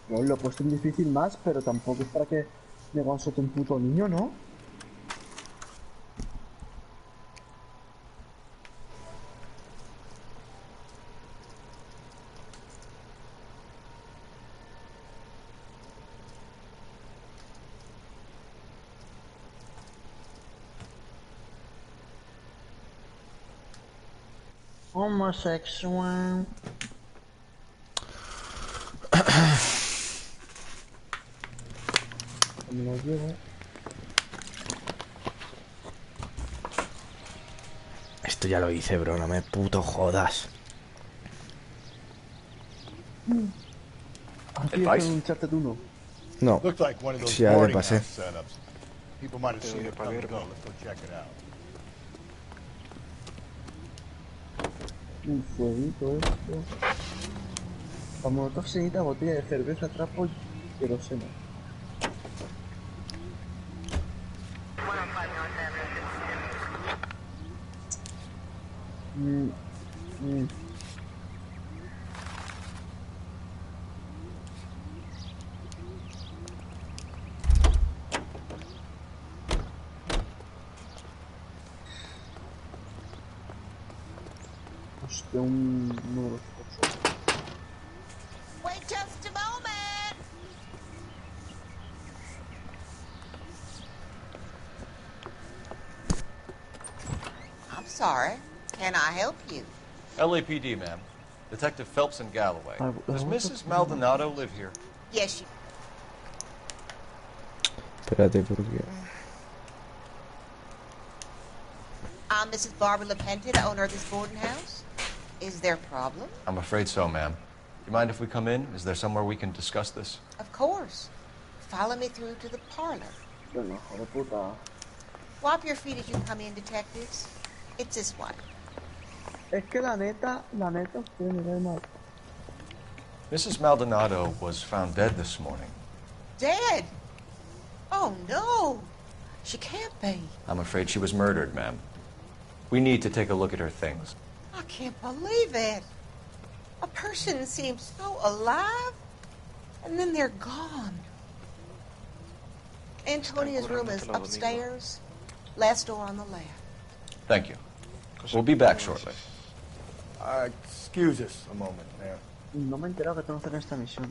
No, lo he puesto en difícil más, pero tampoco es para que me guansote un puto niño, ¿no? Homosexual. Me lo llevo. Esto ya lo hice, bro, no me puto jodas. Aquí es un Uncharted 1. No, Looks like one of those si ya le boarding pasé. house setups. People might have Tengo seen de it come and go. Palermo. Let's go check it out. Un fueguito esto. Como tocinita, botella de cerveza, trapo y queroseno. Mm, mm. Hostia, uno de los coches. Wait just a moment. I'm sorry. Can I help you? LAPD, ma'am. Detective Phelps and Galloway. Does Mrs. Maldonado live here? Yes, you. Espérate, porque... I'm Mrs. Barbara LaPente, the owner of this boarding house. Is there a problem? I'm afraid so, ma'am. Do you mind if we come in? Is there somewhere we can discuss this? Of course. Follow me through to the parlor. Bueno, hijo de puta. Wipe your feet as you come in, detectives. It's this way. Es que la neta, usted me cae mal. Mrs. Maldonado was found dead this morning. Dead? Oh, no. She can't be. I'm afraid she was murdered, ma'am. We need to take a look at her things. I can't believe it. A person seems so alive, and then they're gone. Antonia's room is upstairs, last door on the left. Thank you. We'll be back shortly. Excuse us a moment, ma'am. No me he enterado que tengo que hacer esta misión.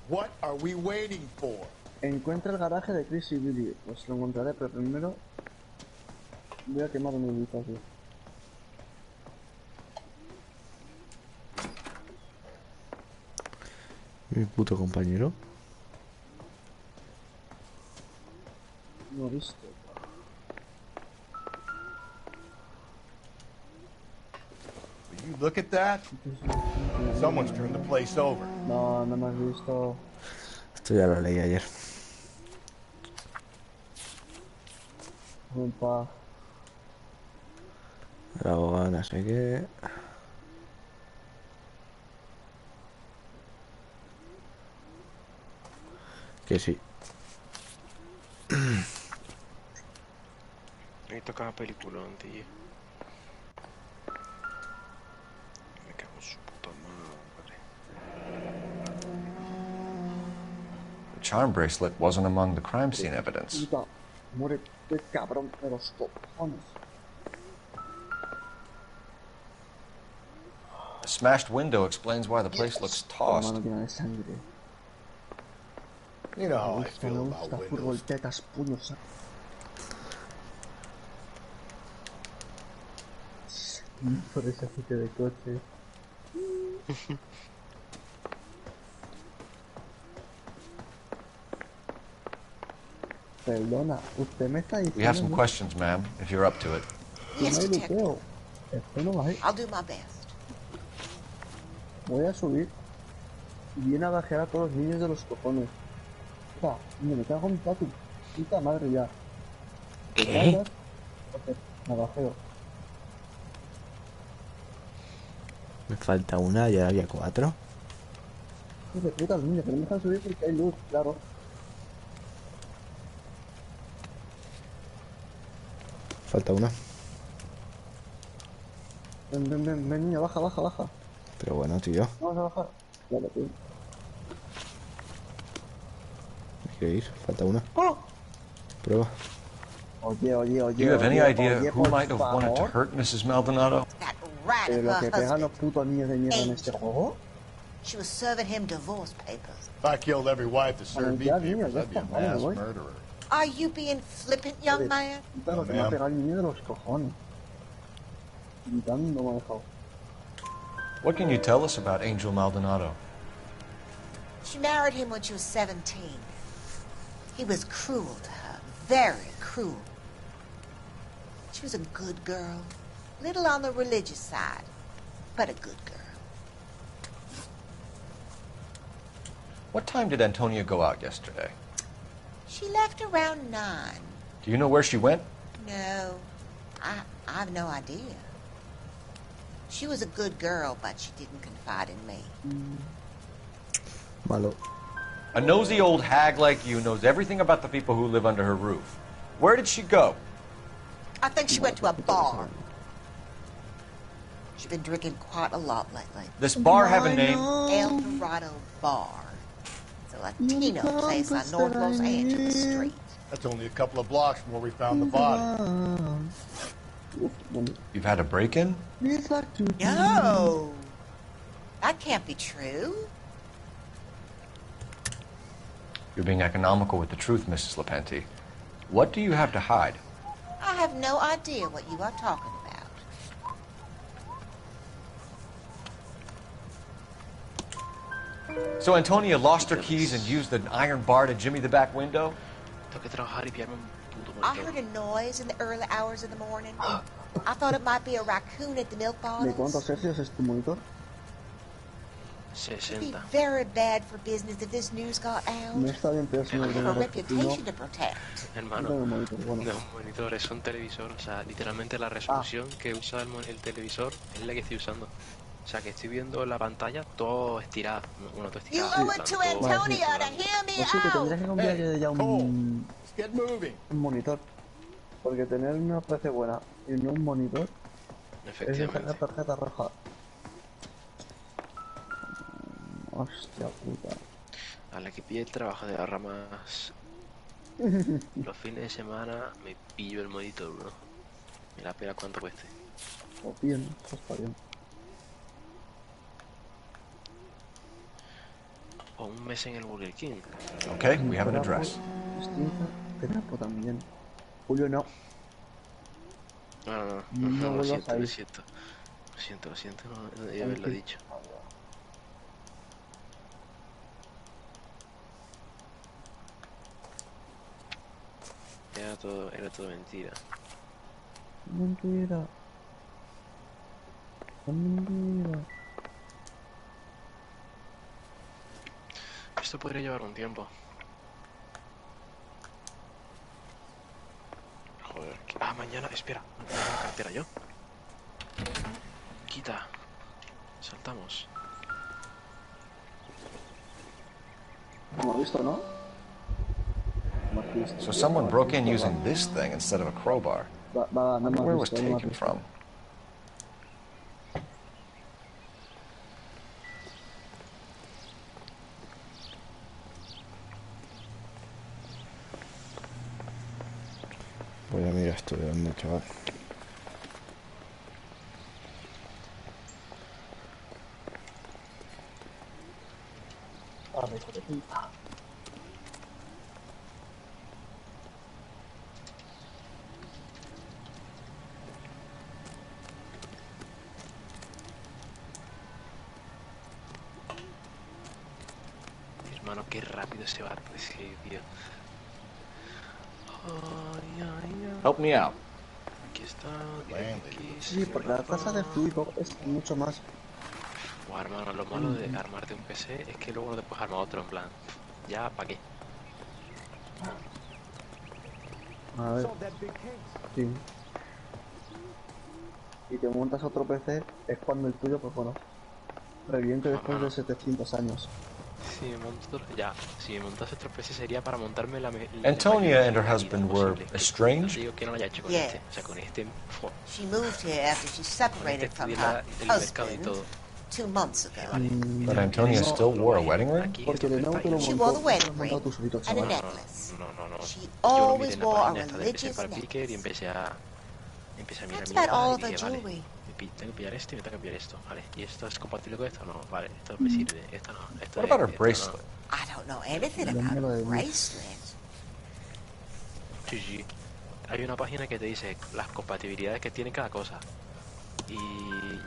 What are we waiting for? Encuentra el garaje de Chris y Billy. Pues lo encontraré, pero primero voy a quemar un edificio. Mi puto compañero. No he visto. Will you look at that? Someone's turned the place over. No, no me has visto. Esto ya lo leí ayer. Opa. El abogado no sé qué. Que sí. Necesito cada peliculón, tío. Me cago en su puta madre. The charm bracelet wasn't among the crime scene evidence. Puta. Muérete, cabrón, de los cojones. The smashed window explains why the place looks tossed. Mano llena de sangre. You know how Me I gusta, feel me about gusta. Fútbol, windows. tetas, puños. Por ese sitio de coche. Perdona, usted me está diciendo... We have some questions, ma'am, if you're up to it. Yes, No hay detective. luteo. Esto no va a ir. I'll do my best. Voy a subir y viene a bajar a todos los niños de los cojones. Puta, me cago en tu puta madre ya. ¿Te callas? Ok, me bajeo. Me falta una, ya había 4. Hijos de puta, los niños que no me dejan subir porque hay luz, claro. Falta una. Ven, niña, baja. Pero bueno, tío. Vamos a bajar. Claro, tío. Hay que ir. Falta una. ¡Oh! Prueba. Oye, oye, oye. Do you have any oye, idea oye, who por might have wanted to favor. hurt Mrs. Maldonado? That rat Pero of lo a que pegan los husband. putos niños de mierda en este Angel. juego. She was serving him divorce papers. If I killed every wife to serve me ya, papers, ya I'd be a está, vale, mass voy. murderer. Are you being flippant, young man? Puta, lo que me ha pegado el niño de los cojones. Gritando me ha dejado. What can you tell us about Angel Maldonado? She married him when she was 17. He was cruel to her, very cruel. She was a good girl, little on the religious side, but a good girl. What time did Antonia go out yesterday? She left around 9. Do you know where she went? No, I have no idea. She was a good girl, but she didn't confide in me. Malo. A nosy old hag like you knows everything about the people who live under her roof. Where did she go? I think she went to a bar. She's been drinking quite a lot lately. This bar have a name? El Dorado Bar. It's a Latino place on North Los Angeles Street. That's only a couple of blocks from where we found the body. You've had a break-in? No! That can't be true. You're being economical with the truth, Mrs. Lepenti. What do you have to hide? I have no idea what you are talking about. So Antonia lost her keys and used an iron bar to jimmy the back window? Tengo que trabajar y pillarme un puto I monitor. heard a noise in the early hours of the morning. I thought it might be a raccoon at the milk ¿De cuántos bottles. hercios es tu monitor? It'd be 60. very bad for business if this news got out. No está bien, pero si no I have a ordenador. reputation to protect. No Hermano, tengo monitor, bueno. no, monitor, es un televisor. O sea, literalmente la resolución que usa el televisor es la que estoy usando. O sea, que estoy viendo la pantalla todo estirada. Bueno, todo You estirado. owe it to Antonia to hear me Pues sí, que tendrías que out. cambiar ya Cole, let's get moving. un monitor. Porque tener una PC buena y no un monitor es dejar la Efectivamente. tarjeta roja. Hostia puta. A la que pille el trabajo de las ramas los fines de semana me pillo el monitor, bro. Me la pena cuánto cueste. O bien, eso está bien. O un mes en el Burger King. Okay, we have an address. Trapo también. Julio no. No, No lo vuelvas siento, a lo ir. siento. Lo siento, no debía haberlo dicho. Era todo mentira. Mentira. Mentira. Esto podría llevar un tiempo. Joder, mañana, espera, no tengo la cartera yo. Quita. Saltamos. Hemos visto, ¿no? Hemos visto. So someone broke in using this thing instead of a crowbar. No hemos Where was visto, no hemos taken visto. from? Voy a mirar esto de dónde, chaval. A ver, hijo de puta. Hermano, qué rápido se va a recibir, tío. Ay, ay, ay. Help me out. Aquí está. Landing. Sí, porque la tasa de fluido es mucho más. Buah, hermano, lo malo de armarte un PC es que luego no te puedes armar otro, en plan. Ya, ¿para qué? A ver. Sí. Y te montas otro PC, es cuando el tuyo, pues bueno, reviente después de 700 años. Si me monto otro, ya, si me montase otro PC sería para montarme la Antonia and her mayor husband calidad were posible. No estranged? digo que no lo haya hecho con Yes. este, o sea, con este, She moved here after she con este separated from estudié her el mercado y husband todo. 2 months ago. But Antonia still wore a wedding ring? Aquí Porque esto de nuevo te lo She montó, wore the te lo wedding has ring montado tú solito, and a chaval. necklace. No. She Yo lo miré always en la wore a página esta de PC religious para Picker y necklace. empecé a mirar, That's about mirar all y of her dije, vale, jewelry. tengo que pillar esto y me tengo que pillar esto, vale. ¿Y esto es compatible con esto? No, vale, esto me sirve, esto no, esto What about her esto bracelet? I don't know anything Ya about me lo a he bracelet. no. Sí. Hay una página que te dice las compatibilidades que tiene cada cosa. Y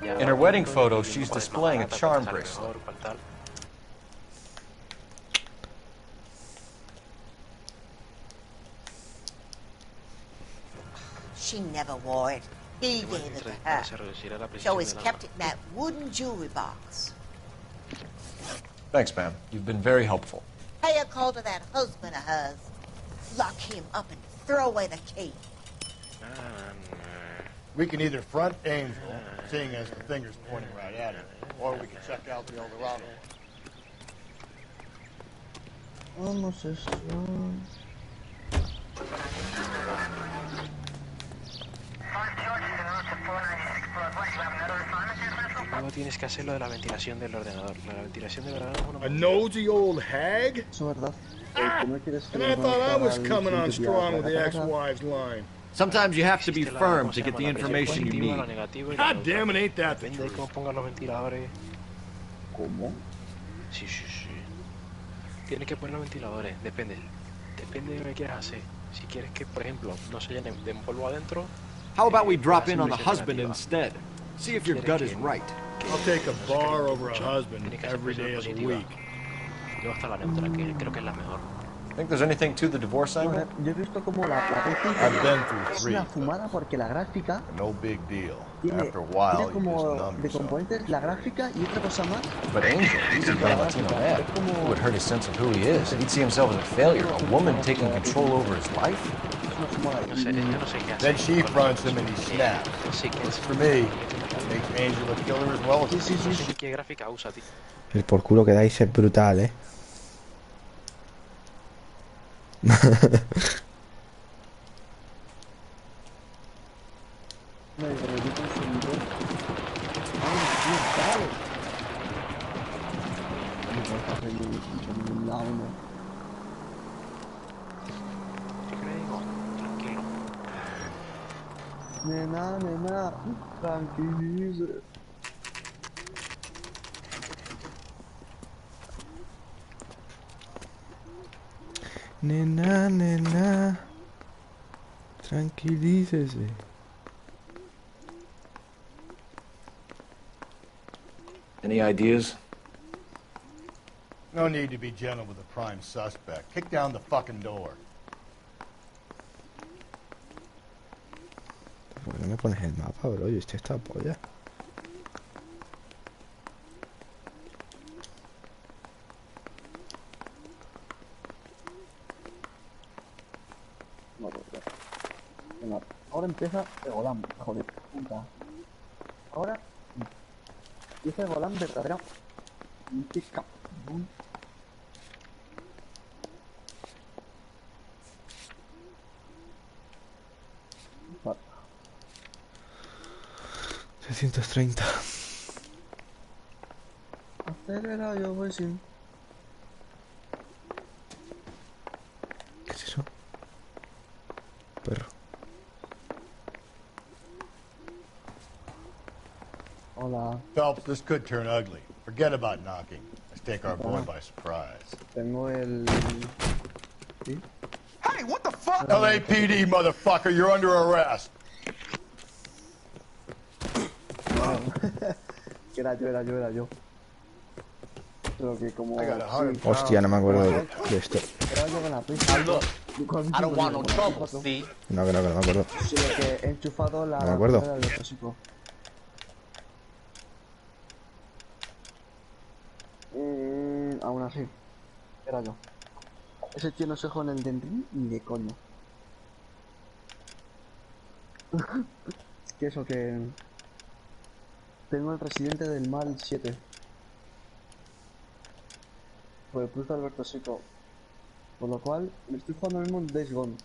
ya In her wedding vas viendo photo, y viendo she's cuál es más displaying a barata, charm cuál sale bracelet. mejor, cuál tal. She never wore it. He Igual gave it to para her. se reducirá la She precisión always del kept arma. it in that wooden jewelry box. Thanks, ma'am. You've been very helpful. Pay a call to that husband of hers. Lock him up and throw away the key. We can either front Angel, seeing as the finger's pointing right at him, or we can check out the Eldorado. Vamos eso. Luego tienes que hacer lo de la ventilación del ordenador. La ventilación del ordenador es una A nosy old hag? Eso es verdad. ¿Cómo quieres que And I lo thought I conozca was al coming on siguiente día? strong with the ¿La casa? ex-wives line. Sometimes you have to be Existe la- firm ¿cómo to se get llama? the La presión information you positiva, la need. negativa y la God neutra. damn it, ain't that the Depende de truth? cómo pongan los ventiladores. ¿Cómo? Sí. Tienes que poner los ventiladores, depende. Depende de lo que quieras hacer. Si quieres que, por ejemplo, no se llene de polvo adentro. How about we drop la in on the presión husband negativa. instead? See if your gut is right. I'll take a no se bar caliente over a mucho, husband tienes que hacer every presión day of the positiva. week. Luego está la neutra, que creo que es la mejor. Think there's anything to the divorce No, angle? yo he visto como la PC I've been through es three. una fumada porque la gráfica No big deal. tiene, After a while, tiene you just como numb de yourself. componentes la gráfica y otra cosa más. But Angel, he's a young Latino man. It would hurt his sense of who he is. He'd see himself as a failure, a woman taking control over his life. Es una fumada. No sé, yo no sé qué hacer. Then she con fronts la- him and he snaps. Sí, que es. For me, it makes Angel a killer as well as Sí, sí, No sí. sé qué gráfica usa, tío. El por culo que dais es brutal, ¿eh? No, pero yo tengo un servidor. Ay, tío, dale. No puedo hacer ningún lado, no. ¿Qué le digo? Tranquilo. Nena, tranquilice. Nena. Tranquilícese. Any ideas? No need to be gentle with the prime suspect. Kick down the fucking door. ¿Por qué no me pones el mapa, bro? Yo estoy esta polla. No, pues, venga, ahora empieza el golán, joder, puta. Ahora empieza el golán verdadero. Pica. Vale. 330. Acelera, yo voy sin. ¿Qué es eso? Perro. Hola, Phelps, this could turn ugly. Forget about knocking. Let's take our boy by surprise. tengo el. ¿Sí? Hey, what the fuck? LAPD, motherfucker, you're under arrest. Era yo. Pero que como. I got 100 Hostia, no me acuerdo de esto. Era yo con la prisa. I don't want no trouble, see? No, que no me acuerdo. Sí, que he enchufado la. No me acuerdo. Del tóxico. Aún así. Era yo. Ese tío no se dejó en el dendrín ni de coño. Que eso que... Tengo el residente del mal 7. Por el plus de Alberto Seco. Por lo cual, me estoy jugando mismo en Days Gone.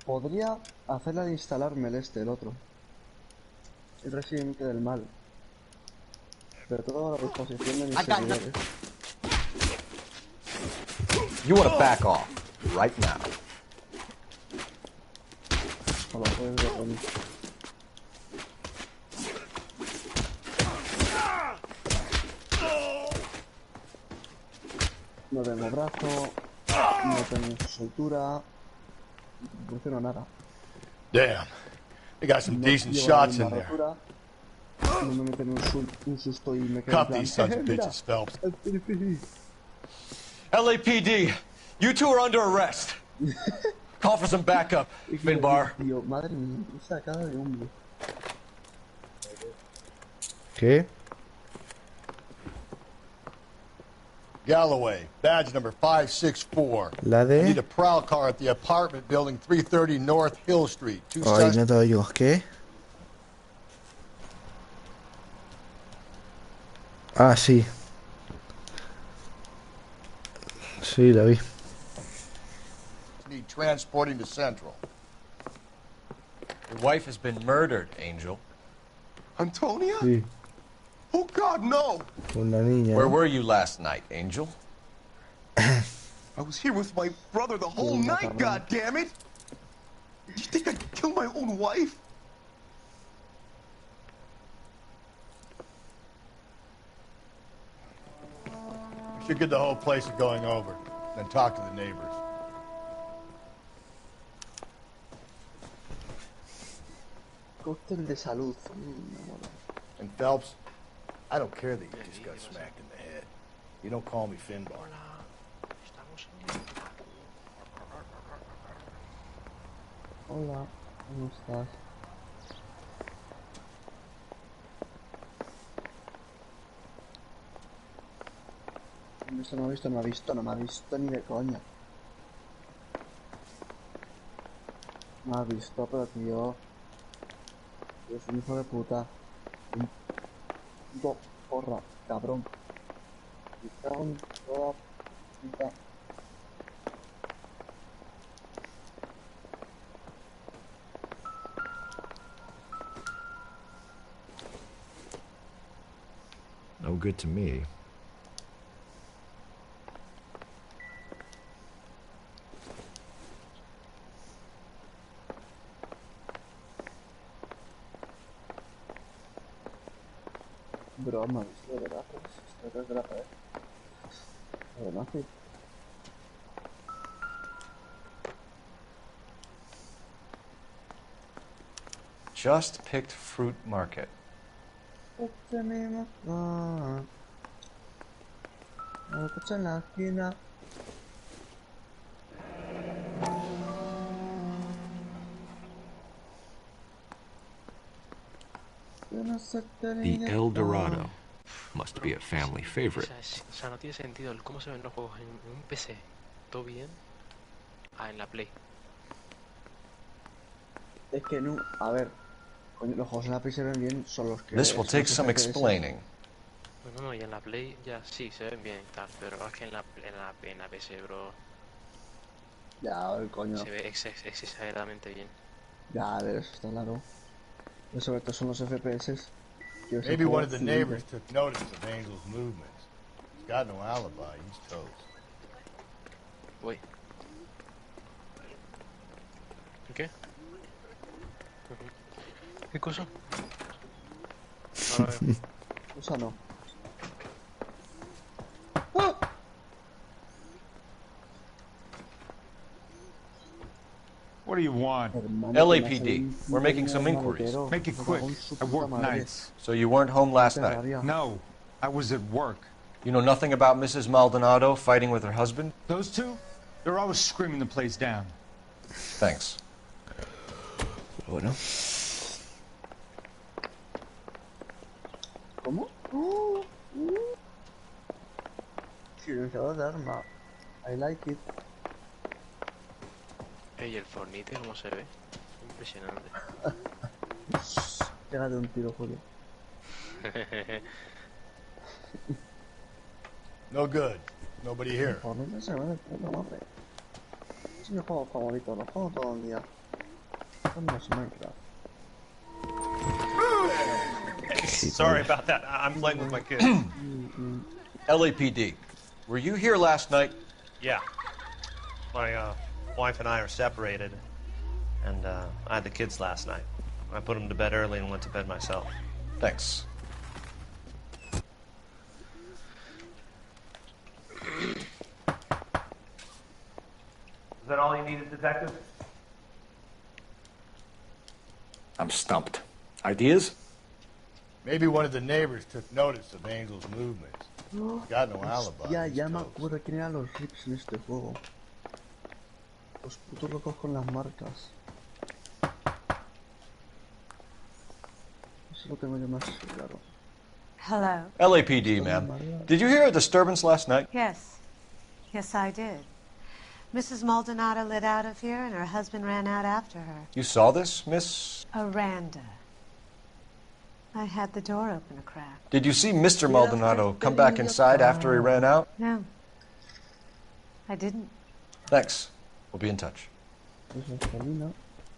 Podría hacerla de instalarme el otro. el residente del mal. Pero toda la disposición de mis I got seguidores. You want to back off right now. No lo puedes ver venir. No tengo brazo, no tengo soltura, no funciona nada. Damn. They got some No decent llevo shots la in misma there. rotura, no me meten un susto y me quedo en Cuff plan, these sons of mira, bitches, Phelps. el piripiri. LAPD, you two are under arrest. Call for some backup, Y quiero Finbar. decir, tío, madre mía, esa cara de hombre. ¿Qué? Galloway, badge number 564. La I need de... a prowl car at the apartment building 330 North Hill Street. Two Ay, sus- no te oigo. ¿Qué? Ah, sí. Sí, la vi. need transporting to Central. Your wife has been murdered, Angel. Antonia? Sí. Oh, God, no! Una niña. Where were you last night, Angel? I was here with my brother the whole night, God damn it! You think I'd kill my own wife? We should get the whole place going over, then talk to the neighbors. Cóctel de salud. Me mola. And Phelps, I don't care that you just got smacked in the head. You don't call me Finbar. Estamos en... Hola, ¿cómo estás? Esto no me ha visto, no me ha visto, no me ha visto ni de coña. Me ha visto, pero tío. Es un hijo de puta. Un puto porra, cabrón. Me cago en toda puta. No good to me. Broma, ¿viste de verdad? Esto es de la pared. Además, sí. Just picked fruit market. Tenemos. El coche en la esquina. Yo no sé qué The niña El está. Dorado. Must be a family O favorite. sea, o sea, no tiene sentido el cómo se ven los juegos en un PC. ¿Todo bien? Ah, en la Play. Es que no. A ver. Coño, los juegos en la Play se ven bien, son los que. This will son take los some FPS. explaining. No, y en la Play ya sí se ven bien y tal, pero es que en la PC, bro, Ya, a ver, coño. se ve exageradamente bien. Ya, a ver, eso está claro. Pero sobre todo son los FPS. Que ese Maybe juego one of the fluye. neighbors took notice of Angel's movements. He's got no alibi. He's toast. Voy. ¿Qué? ¿Qué cosa? Ahora veo. O sea, no. What do you want? Hermano, LAPD, we're making some inquiries. maletero. Make it Me quick. cago en su I puta work madre. nights. So you weren't home last night? Terraria. No, I was at work. You know nothing about Mrs. Maldonado fighting with her husband? Those two, they're always screaming the place down. Thanks. Bueno. ¿Cómo? Silenciador de arma. I like it. Ey, el Fornite, ¿cómo se ve? Impresionante. Pégate un tiro, Julio. No good. Nobody here. Por mí no se me puto madre. Es mi juego favorito, lo juego todo el día. Son los Minecraft. Sorry about that. I'm playing with my kids. LAPD. Were you here last night? Yeah. My wife and I are separated, and I had the kids last night. I put them to bed early and went to bed myself. Thanks. Is that all you needed, Detective? I'm stumped. Ideas? Maybe one of the neighbors took notice of Angel's movements. He's got no alibi. Ya, ya me acuerdo quién eran los rips en este juego. Los putos locos con las marcas. Eso lo tengo yo más claro. Hello. LAPD, ma'am. Did you hear a disturbance last night? Yes. Yes, I did. Mrs. Maldonado lit out of here, and her husband ran out after her. You saw this, Miss? Aranda. I had the door open a crack. Did you see Mr. Maldonado come back inside after he ran out? No. I didn't. Thanks. We'll be in touch.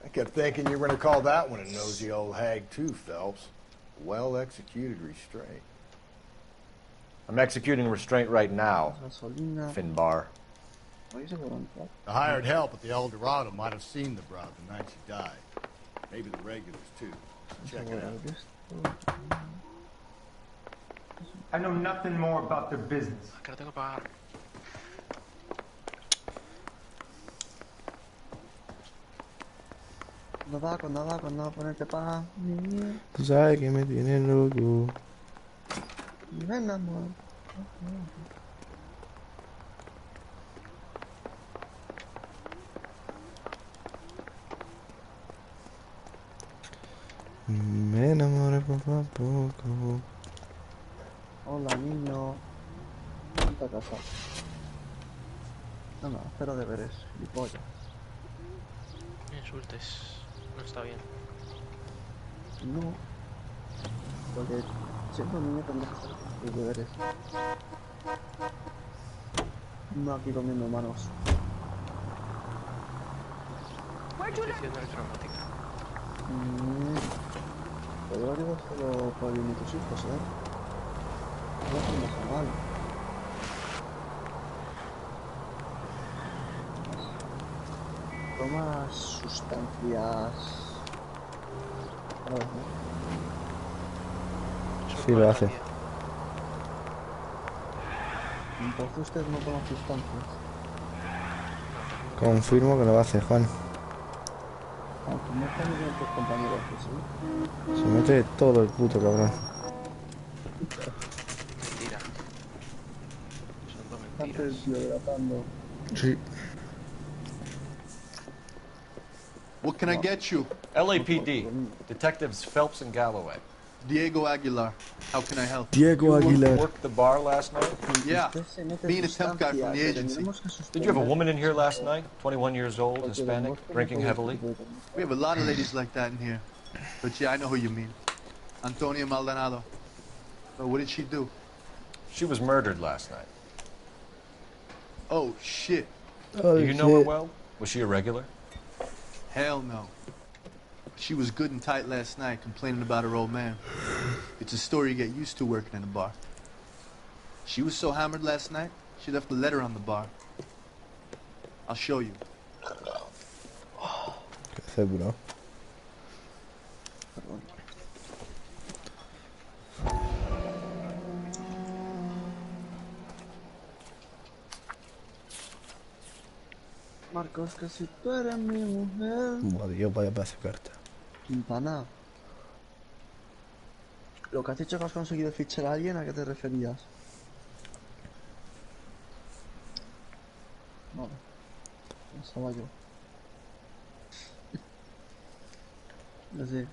I kept thinking you were going to call that one a nosy old hag too, Phelps. Well-executed restraint. I'm executing restraint right now, Finbar. The hired help at the El Dorado might have seen the broad the night she died. Maybe the regulars too. Check it out. I know nothing more about their business. Que lo tengo que pagar. Cuando ponerte pa' mí. Tú sabes que me tienen loco. Ven, amor. Me enamoré poco a poco. Hola, niño. Vente a casa. No, espero deberes, gilipollas. No me insultes. No está bien. No. Porque siendo niño tendrás que hacer tus deberes. No aquí comiendo manos. Descripción de electromática. Pero yo digo solo por el tus hijos, No hacemos mal. Tomas sustancias. Sí, lo hace. Entonces usted no toma sustancias. Confirmo que lo hace, Juan. Aunque no están bien tus compañeros, que sí. Se mete todo el puto cabrón. Mentira. Son dos mentiras. Estás biodegradando. Sí. What can I get you? LAPD. Detectives Phelps and Galloway. Diego Aguilar. How can I help? Diego Aguilar. You worked the bar last night? Yeah. Being a temp guy from the agency. Did you have a woman in here last night? 21 years old, Hispanic, drinking heavily? We have a lot of ladies like that in here. But yeah, I know who you mean. Antonia Maldonado. So what did she do? She was murdered last night. Oh, shit. Do you know her well? Was she a regular? Hell no. She was good and tight last night, complaining about her old man. It's a story you get used to working in a bar. She was so hammered last night, she left a letter on the bar. I'll show you. ¿Qué hace, bro? Marcos, que si tú eres mi mujer. Buah, Dios, vaya pedazo de carta. Pana. Lo que has dicho que has conseguido fichar a alguien, ¿a qué te referías? Vale. Pensaba yo. Así.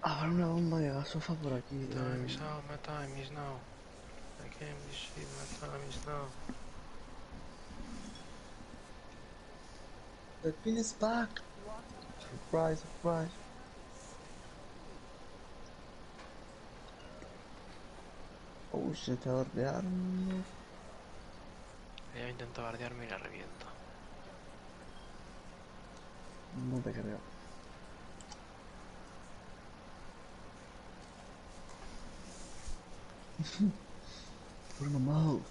Habrá una bomba de gasofa por aquí. Time is now, my time is now. Can't you see my time is now? The pin is back. Surprise, surprise. Oh shit, a bardearnos. Ella intenta bardearme y la reviento. No te creo. Put in my mouth.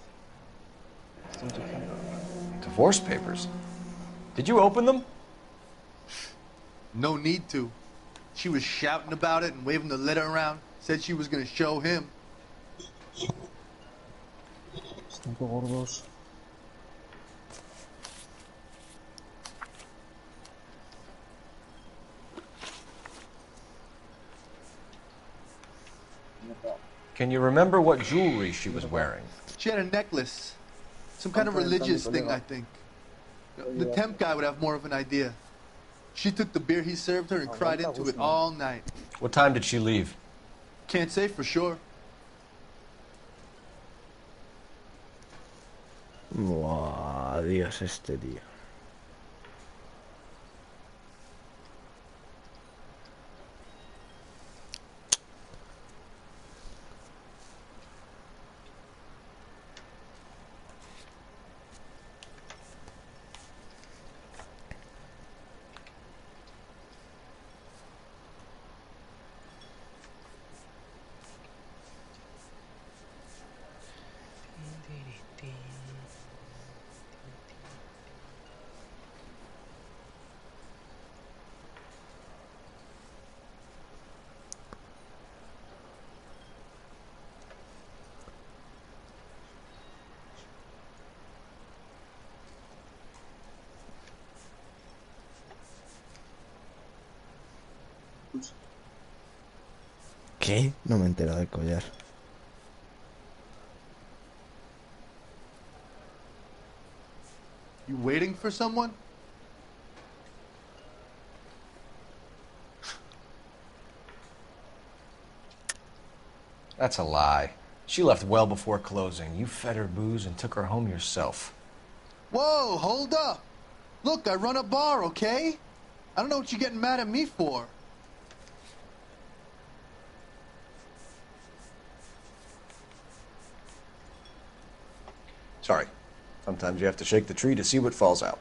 Divorce papers? Did you open them? No need to. She was shouting about it and waving the letter around. Said she was gonna show him. Están todos gordos. Can you remember what jewelry she was wearing? She had a necklace. Some kind of religious thing, I think. The temp guy would have more of an idea. She took the beer he served her and cried into it all night. What time did she leave? Can't say for sure. Buah, Dios, este tío. ¿Qué? No me he enterado del collar. You waiting for someone? That's a lie. She left well before closing. You fed her booze and took her home yourself. Whoa, hold up. Look, I run a bar, okay? I don't know what you're getting mad at me for. Sorry. Sometimes you have to shake the tree to see what falls out.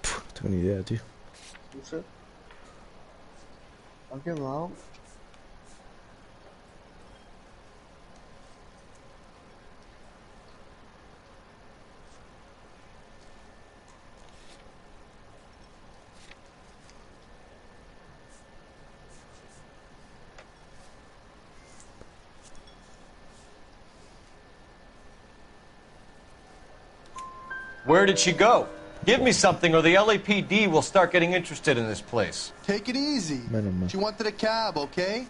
No tengo ni idea, tío. No sé. Ha quedado. Where did she go? Give me something or the LAPD will start getting interested in this place. Take it easy. She wanted a cab, okay?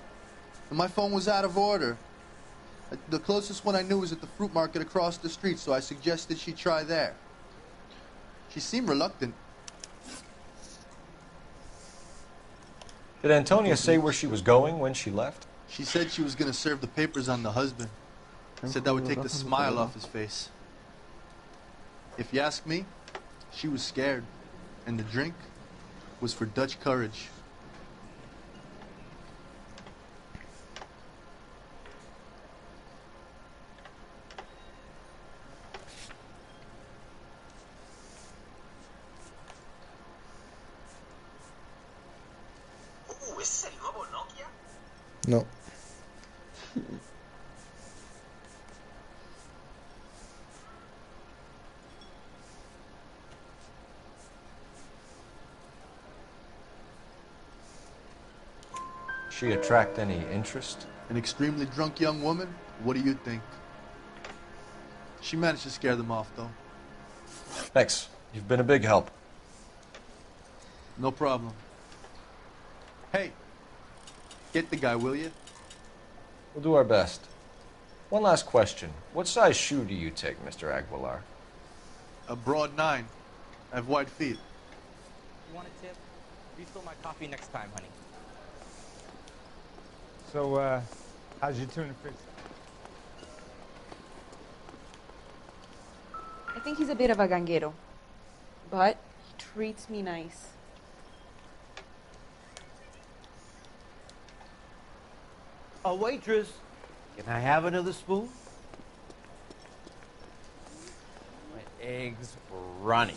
And my phone was out of order. The closest one I knew was at the fruit market across the street, so I suggested she try there. She seemed reluctant. Did Antonia say where she was going when she left? She said she was going to serve the papers on the husband. Said that would take the smile off his face. If you ask me, she was scared. And the drink was for Dutch courage. No. She attract any interest? An extremely drunk young woman? What do you think? She managed to scare them off, though. Thanks. You've been a big help. No problem. Hey, get the guy, will you? We'll do our best. One last question. What size shoe do you take, Mr. Aguilar? A broad 9. I have wide feet. You want a tip? Refill my coffee next time, honey. So, how's your tuna fish? I think he's a bit of a ganguero, but he treats me nice. A waitress, can I have another spoon? My eggs runny.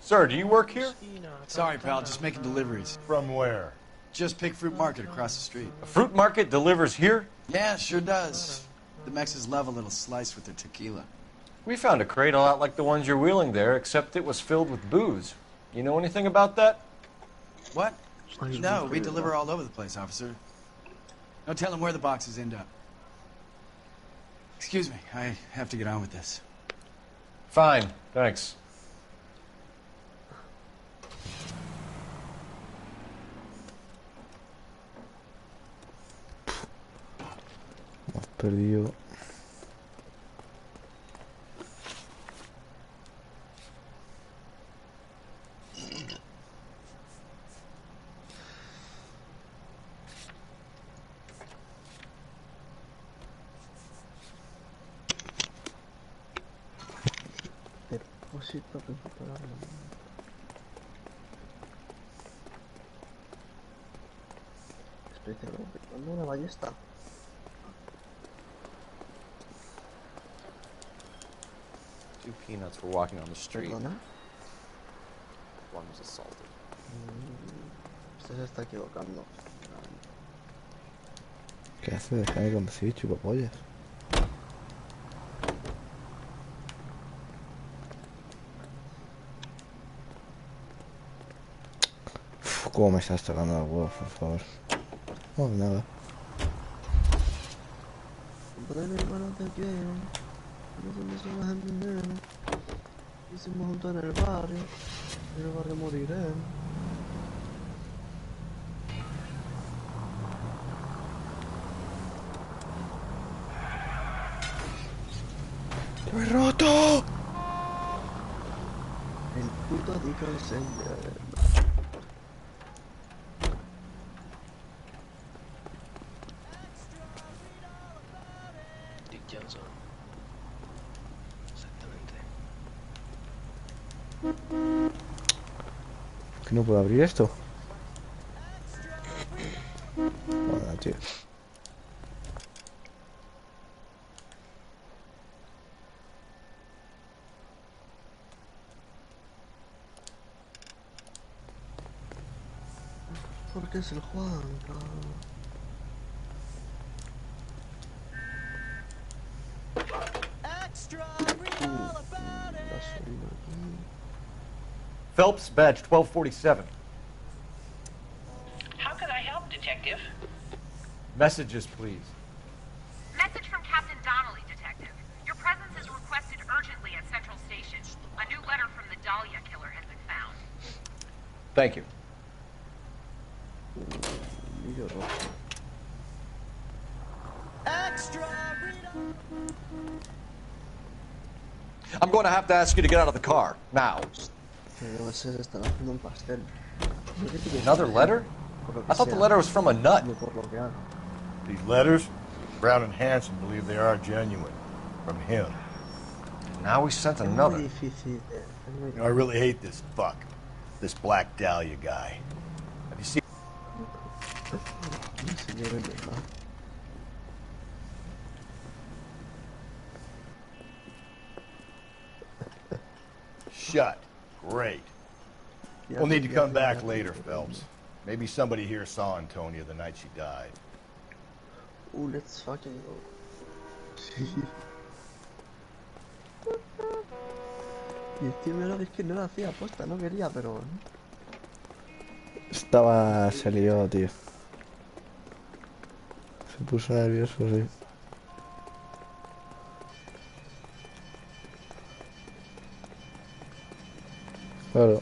Sir, do you work here? Sorry, pal, just making deliveries. From where? Just Pig Fruit Market across the street. A fruit market delivers here? Yeah, sure does. The Mexes love a little slice with their tequila. We found a crate a lot like the ones you're wheeling there, except it was filled with booze. You know anything about that? What? No, we deliver all over the place, officer. No telling where the boxes end up. Excuse me, I have to get on with this. Fine, thanks. Hemos perdido. Depósito principal. Especie de una ballesta. Two peanuts for walking on the street. ¿Perdona? One was assaulted. Usted se está equivocando. ¿Qué hace? Deja de conducir, chupapollas. ¿Cómo me estás tocando los huevos, por favor? No, nada. Hermano, te quiero. No se vas a entender. Hicimos juntos en el barrio. En el barrio moriré. ¡Lo he roto! El puto dico de Sender. ¿Que no puedo abrir esto? Bueno, tío. ¿Por qué es el Juan? Phelps, badge 1247. How can I help, Detective? Messages, please. Message from Captain Donnelly, Detective. Your presence is requested urgently at Central Station. A new letter from the Dahlia killer has been found. Thank you. I'm going to have to ask you to get out of the car, now. Another letter? I thought the letter was from a nut. These letters, Brown and Hanson believe they are genuine. From him. Now we sent another. You know, I really hate this fuck. This Black Dahlia guy. Have you seen... Shut. Great. We'll need to come back later, Phelps. Maybe somebody here saw Antonia the night she died. Ooh, let's fucking go. Y el tío me es que no lo hacía aposta, no quería, pero... Se lió, tío. Se puso nervioso, sí. Claro.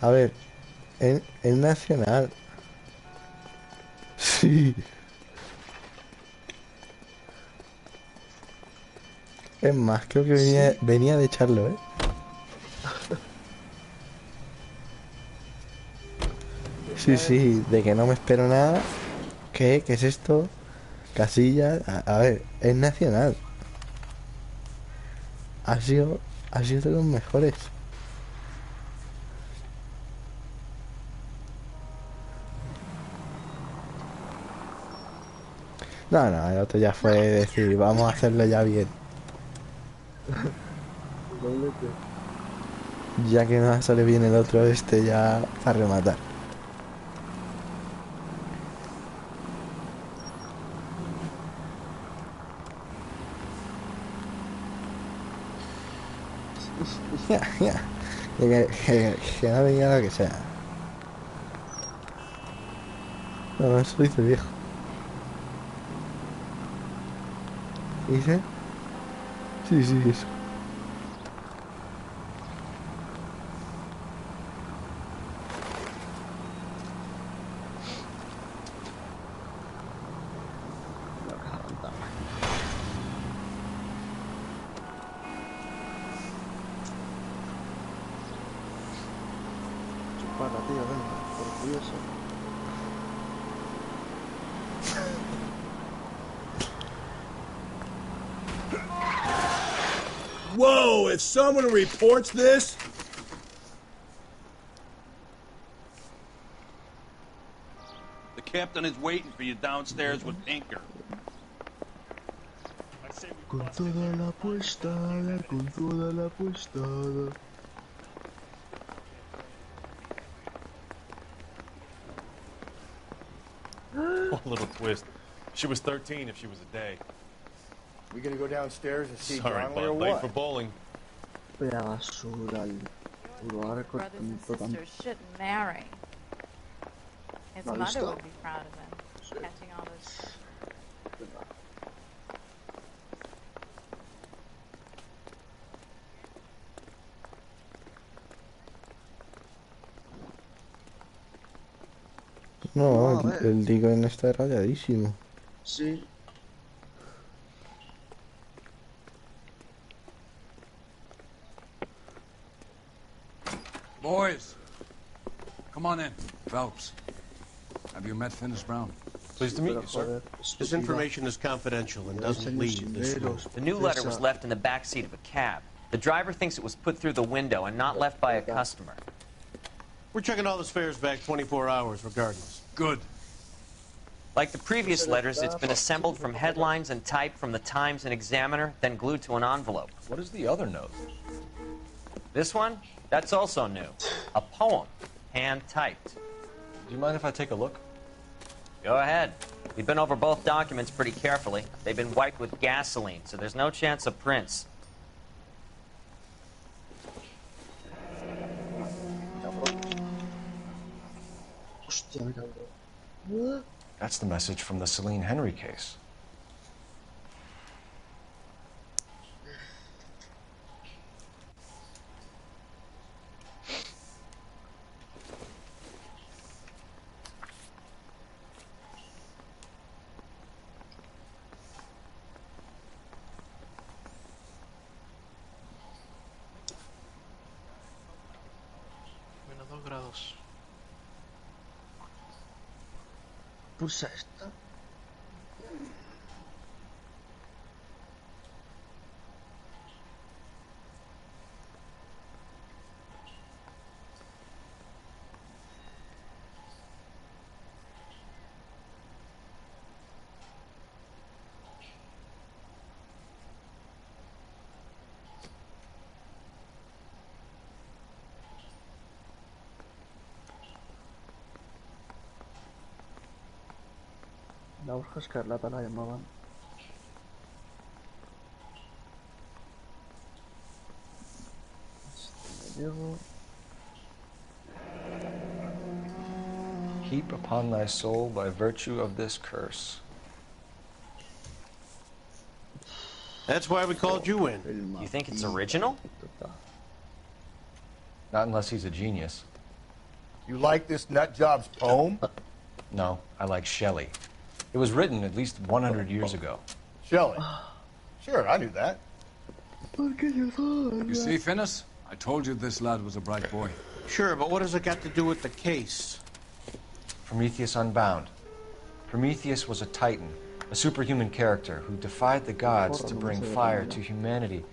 A ver, en Nacional. Sí. Es más, creo que venía de echarlo, ¿eh? Sí, sí, de que no me espero nada. ¿Qué? ¿Qué es esto? Casillas. A ver, es nacional. Ha sido de los mejores. No, no, el otro ya fue decir, vamos a hacerlo ya bien. Ya que no sale bien el otro, este ya para rematar. Ya, ya. Que no venga lo que sea. No, eso dice el viejo. ¿Dice? Sí, sí, eso. Chupada, tío, venga, por curioso. Whoa, if someone reports this... The captain is waiting for you downstairs with Tinker. Con toda la puestada, con toda la puestada. Oh, little twist. She was 13 if she was a day. We gonna go downstairs and see Sorry, Donnelly or bud. Late what? for bowling. Vaya basura, el puro arco. Brothers and sisters shouldn't marry. His ¿Lo has mother visto? would be proud of him, catching all this. No, el Deacon está rayadísimo. Sí. Boys, come on in. Phelps, have you met Finis Brown? Pleased to meet you, sir. This information is confidential and doesn't leave this room. The new letter was left in the back seat of a cab. The driver thinks it was put through the window and not left by a customer. We're checking all the fares back 24 hours regardless. Good. Like the previous letters, it's been assembled from headlines and type from the Times and Examiner, then glued to an envelope. What is the other note? This one? That's also new. A poem, hand-typed. Do you mind if I take a look? Go ahead. We've been over both documents pretty carefully. They've been wiped with gasoline, so there's no chance of prints. That's the message from the Celine Henry case. Menos 2 grados. Pulsa esta. La Bruja Escarlata la llamaban. Heap upon thy soul by virtue of this curse. That's why we called you in. You think it's original? Not unless he's a genius. You like this nutjob's poem? No, I like Shelley. It was written at least 100 years ago. Shelley. Sure, I knew that. You see, Finis? I told you this lad was a bright boy. Sure, but what has it got to do with the case? Prometheus Unbound. Prometheus was a titan, a superhuman character who defied the gods to bring fire to humanity.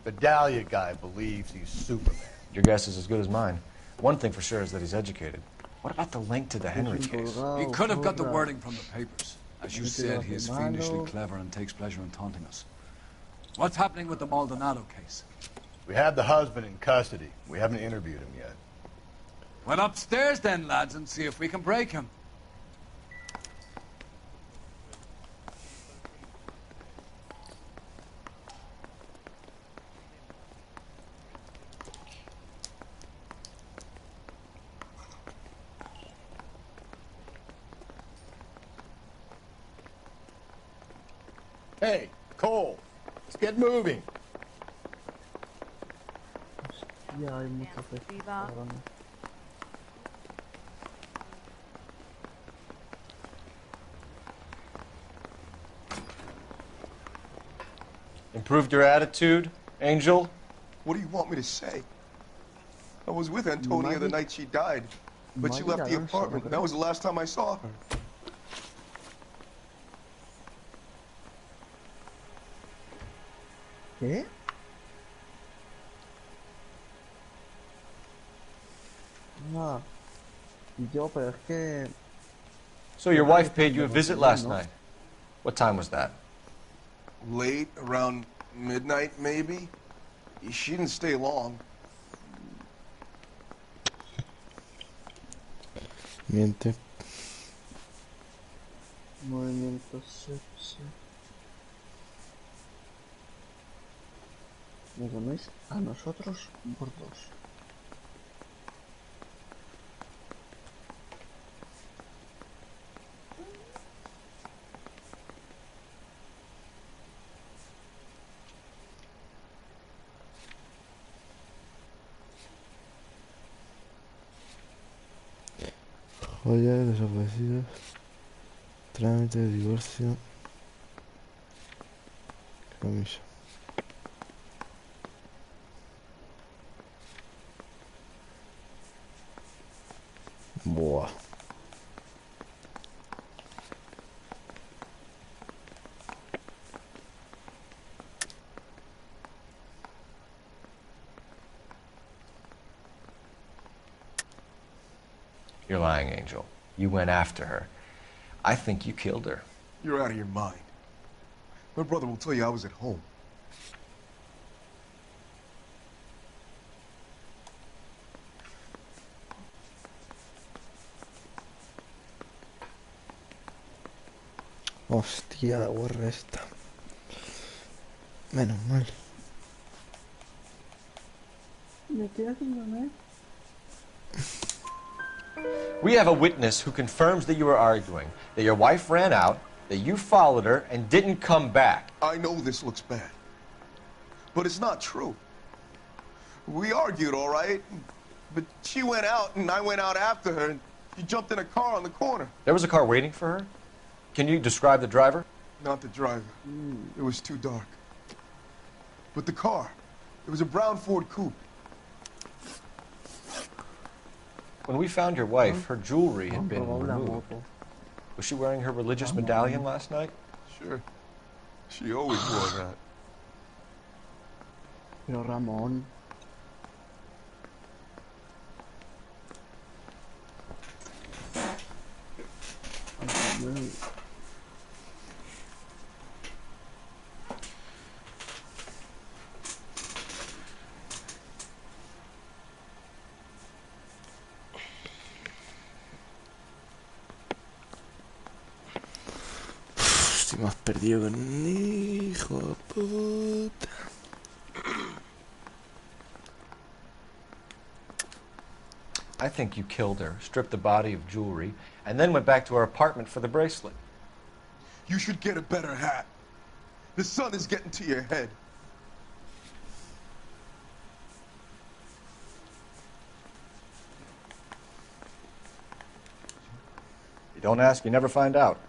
The Dahlia guy believes he's Superman. Your guess is as good as mine. One thing for sure is that he's educated. What about the link to the Henry case? He could have got the wording from the papers. As you said, he is fiendishly clever and takes pleasure in taunting us. What's happening with the Maldonado case? We have the husband in custody. We haven't interviewed him yet. Well, upstairs then, lads, and see if we can break him. Hey, Cole, let's get moving. Ya hay muchas veces, cabrones. Improved your attitude, Angel? What do you want me to say? I was with Antonia the night she died, but she left the apartment, and that was the last time I saw her. ¿Qué? Ah, yo, pero es que... So your wife paid you a visit last night. What time was that? Late, around midnight, maybe? She didn't stay long. Miente. Movimiento sexy. ¿Me llamáis a nosotros gordos? Joyas desaparecidas. Trámite de divorcio. Camisa. Buah. You're lying, Angel. You went after her. I think you killed her. You're out of your mind. My brother will tell you I was at home. Hostia, la guarra esta. Menos mal. ¿Me estoy haciendo mal? We have a witness who confirms that you were arguing, that your wife ran out, that you followed her, and didn't come back. I know this looks bad, but it's not true. We argued, all right, but she went out and I went out after her and she jumped in a car on the corner. There was a car waiting for her? Can you describe the driver? Not the driver. It was too dark. But the car, it was a brown Ford coupe. When we found your wife, her jewelry had been removed. Was she wearing her religious medallion last night? Sure. She always wore that. Pero Ramón. Estoy más perdido que un hijo de puta. I think you killed her, stripped the body of jewelry, and then went back to her apartment for the bracelet. You should get a better hat. The sun is getting to your head. You don't ask, you never find out.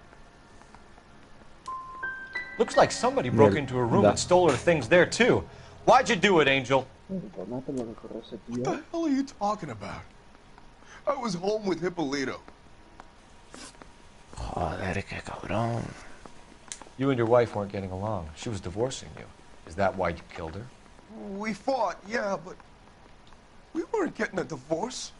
Looks like somebody broke into her room and stole her things there too. Why'd you do it, Angel? What the hell are you talking about? I was home with Hippolito. Joder, qué cabrón. You and your wife weren't getting along. She was divorcing you. Is that why you killed her? We fought, yeah, but we weren't getting a divorce.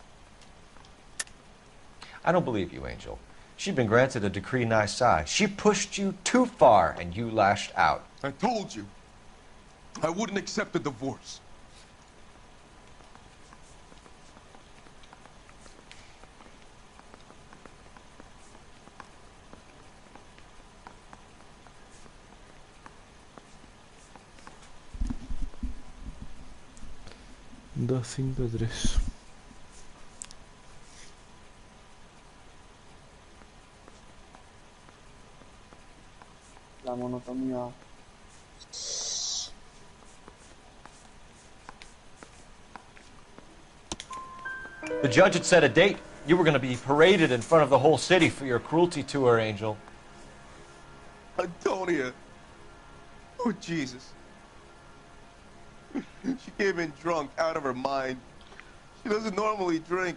I don't believe you, Angel. She'd been granted a decree nisi. She pushed you too far, and you lashed out. I told you, I wouldn't accept a divorce. Dos, cinco, tres. La monotonía. The judge had set a date. You were going to be paraded in front of the whole city for your cruelty to her, Angel. Antonia. Oh, Jesus. She came in drunk, out of her mind. She doesn't normally drink.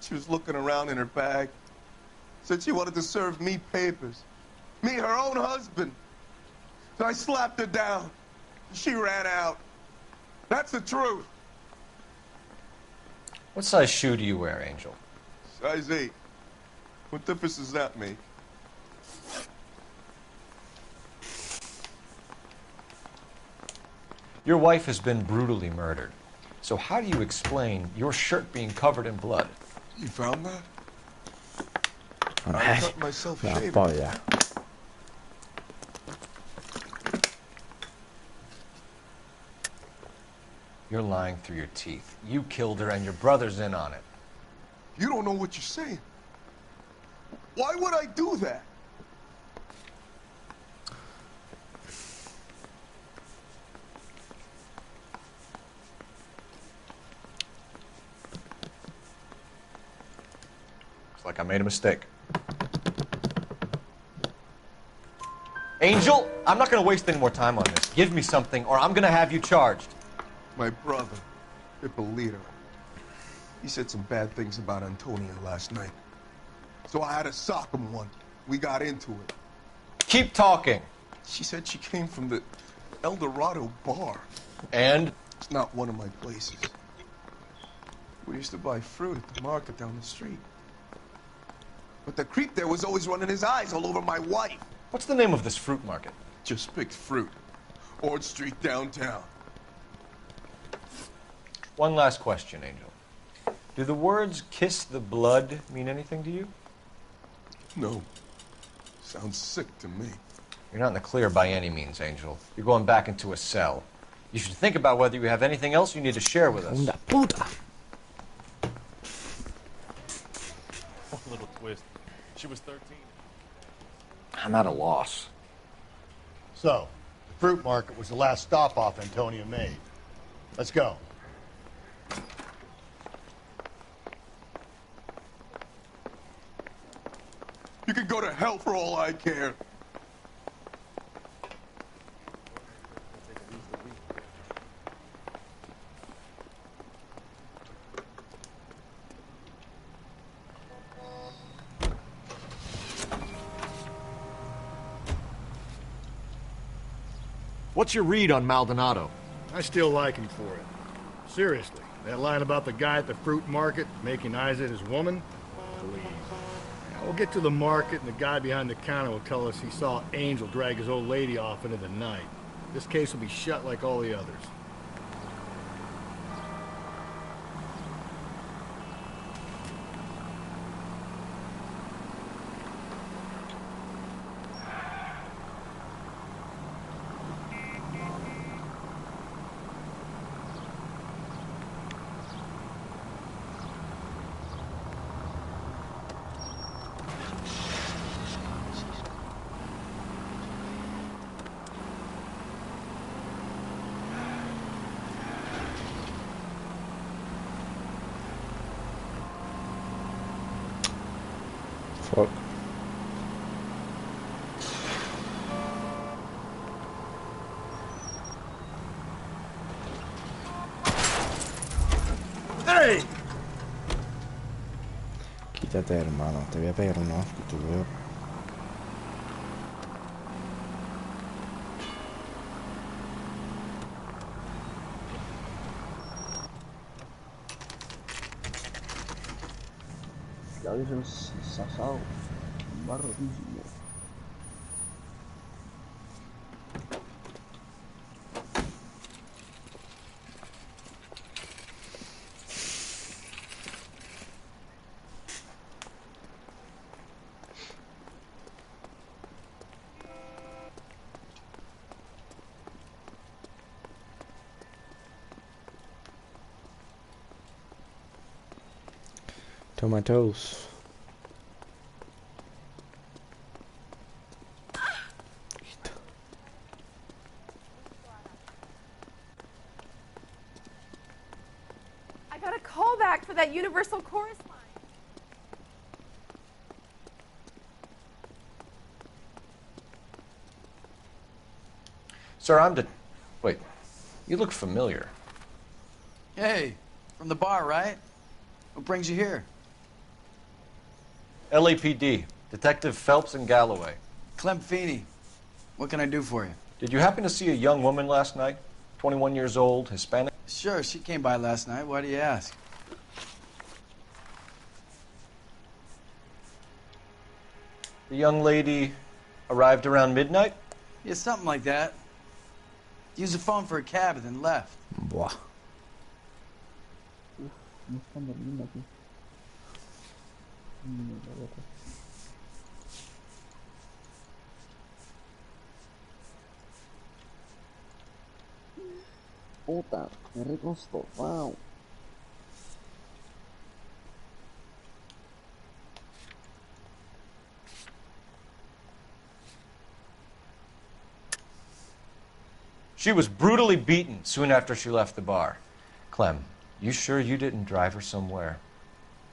She was looking around in her bag. Said she wanted to serve me papers. Me, her own husband. So I slapped her down. She ran out. That's the truth. What size shoe do you wear, Angel? Size 8. What difference does that make? Your wife has been brutally murdered. So how do you explain your shirt being covered in blood? You found that? I Ay, cut myself la shaving. polla. You're lying through your teeth. You killed her and your brother's in on it. You don't know what you're saying. Why would I do that? Looks like I made a mistake. Angel, I'm not going to waste any more time on this. Give me something or I'm going to have you charged. My brother, Hippolito. He said some bad things about Antonia last night. So I had to sock him one. We got into it. Keep talking. She said she came from the El Dorado bar. And? It's not one of my places. We used to buy fruit at the market down the street. But the creep there was always running his eyes all over my wife. What's the name of this fruit market? Just picked fruit. Ord Street downtown. One last question, Angel. Do the words kiss the blood mean anything to you? No. Sounds sick to me. You're not in the clear by any means, Angel. You're going back into a cell. You should think about whether you have anything else you need to share with us. Una puta. One little twist. She was 13. I'm at a loss. So, the fruit market was the last stop-off Antonia made. Let's go. You could go to hell for all I care. What's your read on Maldonado? I still like him for it. Seriously, that line about the guy at the fruit market making eyes at his woman? Please. Now, we'll get to the market and the guy behind the counter will tell us he saw Angel drag his old lady off into the night. This case will be shut like all the others. Fuck. Hey! Quítate, hermano. Te voy a pegar un asco, tú veo. Ya ves el sasao. Barrotísimo. Tomatoes. I got a call back for that Universal Chorus line. Sir, Wait, you look familiar. Hey, from the bar, right? What brings you here? LAPD, Detective Phelps and Galloway. Clem Feeney. What can I do for you? Did you happen to see a young woman last night? 21 years old, Hispanic? Sure, she came by last night. Why do you ask? The young lady arrived around midnight? Yeah, something like that. Used the phone for a cab and then left. Buah. No están durmiendo aquí. Puta, me recostó. Wow. She was brutally beaten soon after she left the bar. Clem, you sure you didn't drive her somewhere?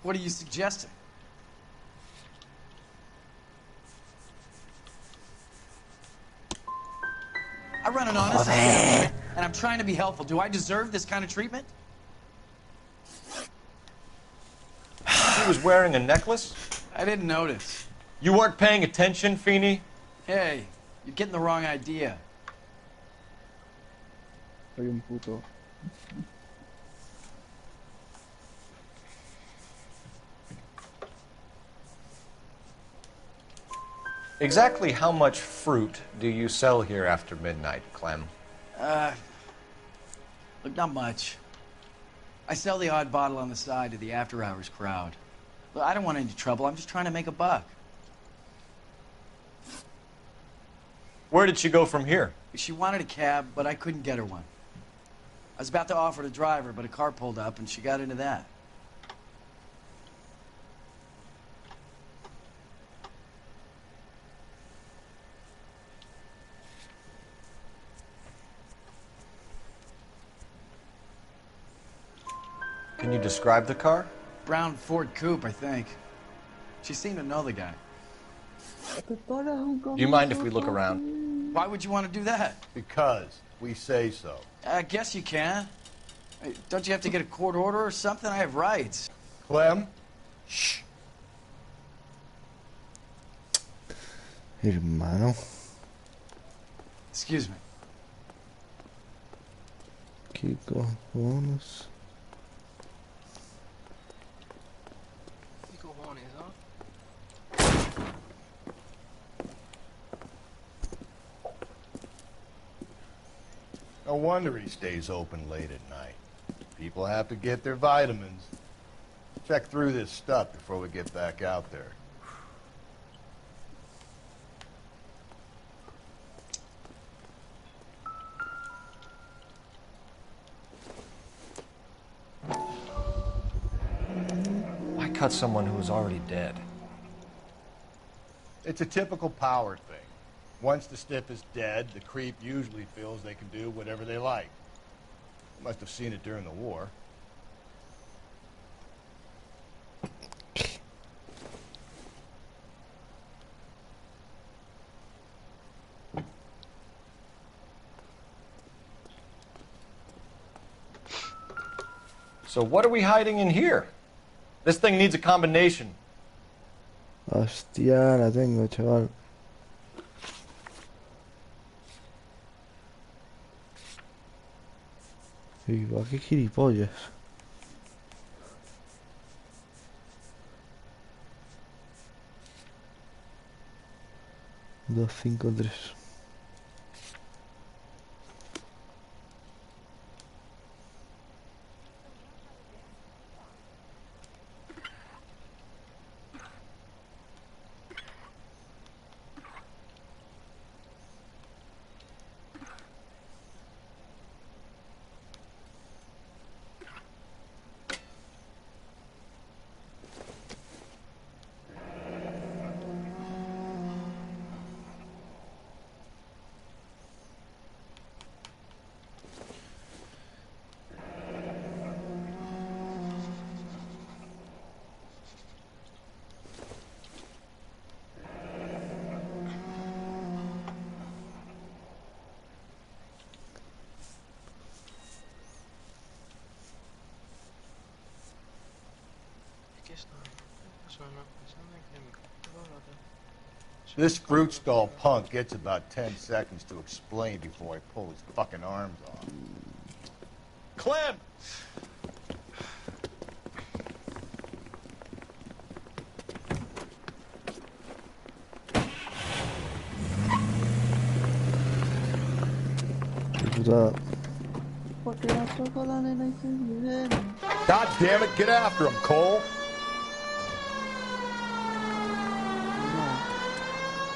What are you suggesting? I run an honest account, and I'm trying to be helpful. Do I deserve this kind of treatment? She was wearing a necklace? I didn't notice. You weren't paying attention, Feeney? Hey, you're getting the wrong idea. Soy un puto. Exactly how much fruit do you sell here after midnight, Clem? Look, not much. I sell the odd bottle on the side to the after-hours crowd. Look, I don't want any trouble. I'm just trying to make a buck. Where did she go from here? She wanted a cab, but I couldn't get her one. I was about to offer to drive her, but a car pulled up, and she got into that. Can you describe the car? Brown Ford Coupe, I think. She seemed to know the guy. Do you mind if we look around? Why would you want to do that? Because we say so. I guess you can. Hey, don't you have to get a court order or something? I have rights. Clem? Shh. Hermano. Excuse me. ¿Qué cojones? No wonder he stays open late at night. People have to get their vitamins. Check through this stuff before we get back out there. Why cut someone who was already dead? It's a typical power thing. Once the stiff is dead, the creep usually feels they can do whatever they like. They must have seen it during the war. So what are we hiding in here? This thing needs a combination. Hostia, la tengo, chaval. Y va, qué gilipollas. 253. This fruit stall punk gets about 10 seconds to explain before I pull his fucking arms off. Clem! God damn it, get after him, Cole!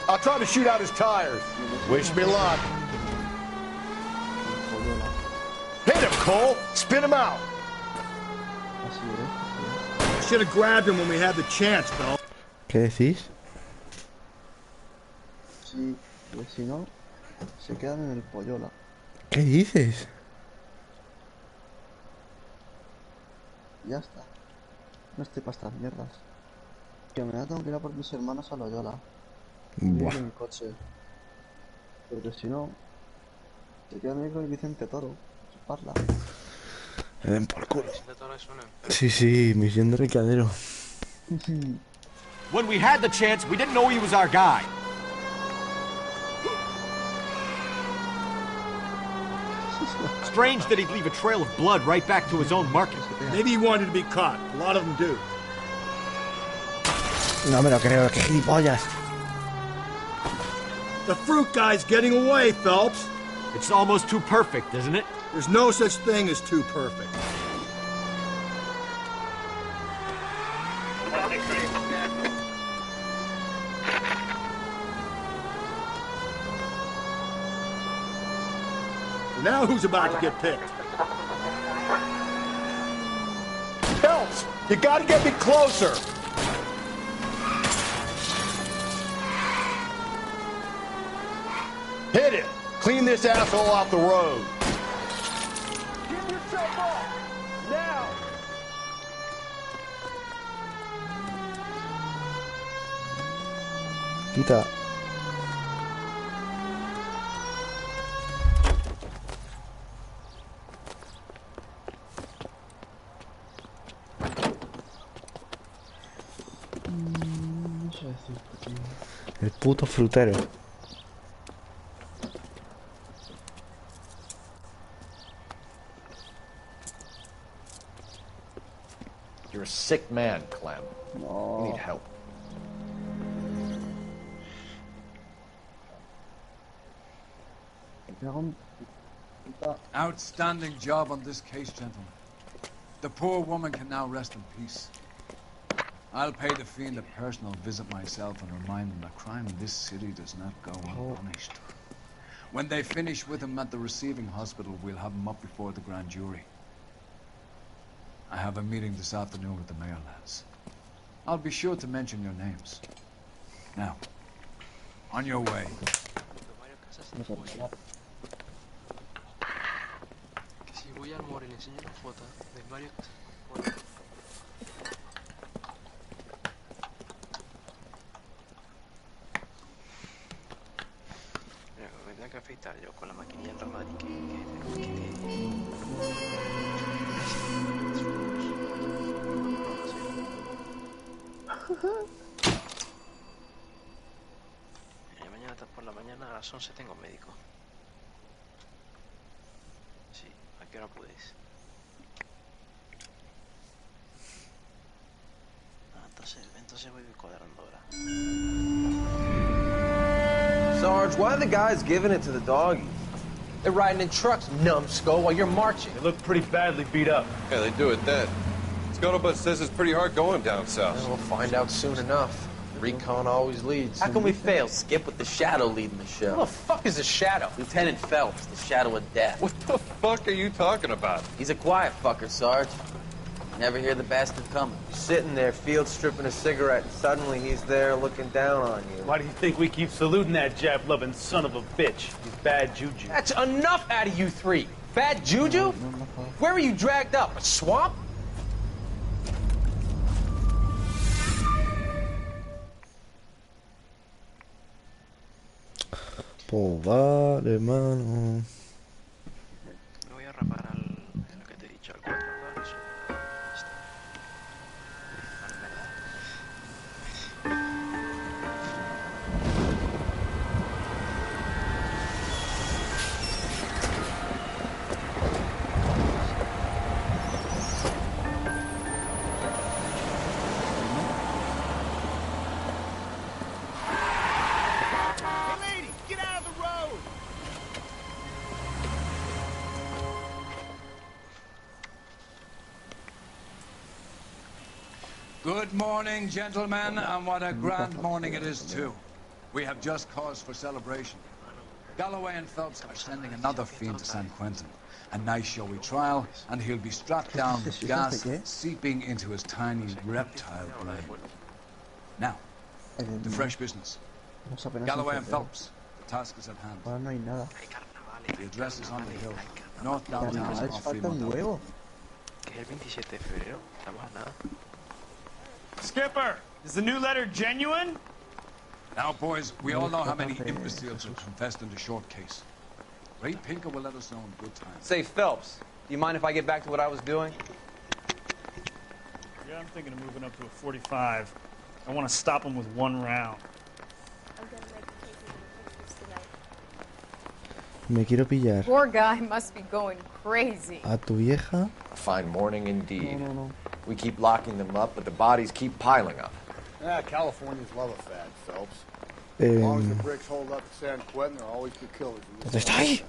I'll try to shoot out his tires. Wish me luck. Hit him, Cole! Spin him out! Should have grabbed him when we had the chance, Bill. ¿Qué decís? Sí, pues si no, se quedan en el pollola. ¿Qué dices? Ya está. No estoy para estas mierdas. Que mañana tengo que ir a por mis hermanos a Loyola. Buah. En mi coche. Porque si no, se quedan ahí con el Vicente Toro. Chuparla. Me den por culo. Sí, sí, misión de recadero. When we had the chance, we didn't know he was our guy. Strange that he'd leave a trail of blood right back to his own market. Maybe he wanted to be caught. A lot of them do. No me lo creo, qué gilipollas. The fruit guy's getting away, Phelps. It's almost too perfect, isn't it? There's no such thing as too perfect. Now who's about to get picked? Phelps, you gotta get me closer. Hit it. Clean this asshole off the road. Give yourself up. Now. Quita. El puto frutero. You're a sick man, Clem. No. You need help. Outstanding job on this case, gentlemen. The poor woman can now rest in peace. I'll pay the fiend a personal visit myself and remind him that crime in this city does not go unpunished. When they finish with him at the receiving hospital, we'll have him up before the grand jury. I have a meeting this afternoon with the mayor, lads. I'll be sure to mention your names. Now, on your way. Que si voy al mall y le enseño una foto de varios. Mira, me tengo que afeitar yo con la maquinilla en Ramatic. Mañana a las 11 tengo médico. Sí, ¿a qué hora podéis? Ah, entonces voy cuadrando ahora. Sarge, why are the guys giving it to the doggies? They're riding in trucks, numbskull, while you're marching. They look pretty badly beat up. Yeah, they do at that. Scuttlebutt says it's pretty hard going down south. Yeah, we'll find out soon enough. Recon always leads. How can we fail, Skip, with the Shadow leading the show? Who the fuck is the Shadow? Lieutenant Phelps, the Shadow of Death. What the fuck are you talking about? He's a quiet fucker, Sarge. Never hear the bastard coming. Sitting there, field stripping a cigarette, and suddenly he's there looking down on you. Why do you think we keep saluting that Jap-loving son of a bitch? He's bad juju. That's enough out of you three. Bad juju? Where were you dragged up? A swamp? Pues vale, mano. Me voy a rapar lo que te he dicho, al 4, ¿vale? Eso. Good morning, gentlemen, and what a grand morning it is, too. We have just cause for celebration. Galloway and Phelps are sending another fiend to San Quentin. A nice showy trial, and he'll be strapped down with gas seeping into his tiny reptile brain. Now, the fresh business. Galloway and Phelps, the task is at hand. Ahora no hay nada. The address is on the hill, north downtown off Fremont. Que es el 27 de febrero, estamos a nada. Skipper, is the new letter genuine? Now, boys, we all know how many imbeciles have confessed in the short case. Ray Pinker will let us know in good time. Say, Phelps, do you mind if I get back to what I was doing? Yeah, I'm thinking of moving up to a 45. I want to stop him with one round. Me quiero pillar Poor guy must be going crazy. a tu vieja. A fine morning indeed. We keep locking them up, but the bodies keep piling up. Yeah, Californians love a fad, Phelps. As long as the Eh, bricks hold up to San Quentin, they're always good killers. ¿Dónde está ahí?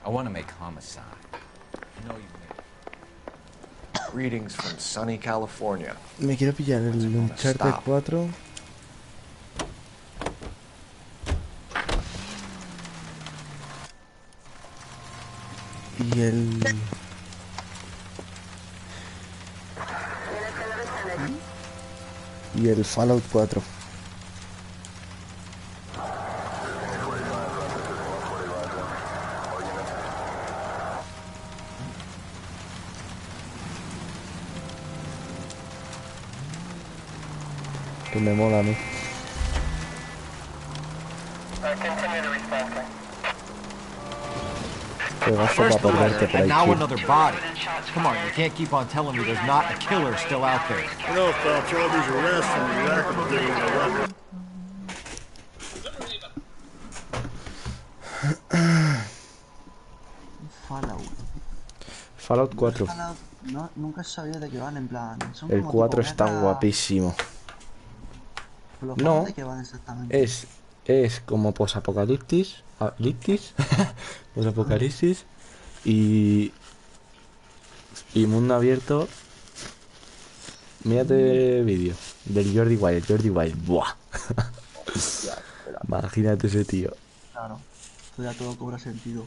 I want to make homicide. I know you may. Greetings from sunny California. Me quiero pillar el Uncharted Stop. 4. Y el Fallout 4. Que me mola a mí. Qué gasto para First the perderte letter, por ahí, and now tío. another body. Come on, you can't keep on telling me there's not a killer still out there. You know, Phelps, all these arrests and these activities with the record. Fallout. Fallout 4. Fallout, no, nunca sabía de qué van, en plan. Son El como 4 tipo está guerra. guapísimo. Los No, Fallout de qué van exactamente. es como posapocalipsis, posapocalipsis y mundo abierto. Mírate vídeo del Jordi Wild, buah. Imagínate ese tío. Claro, esto ya todo cobra sentido.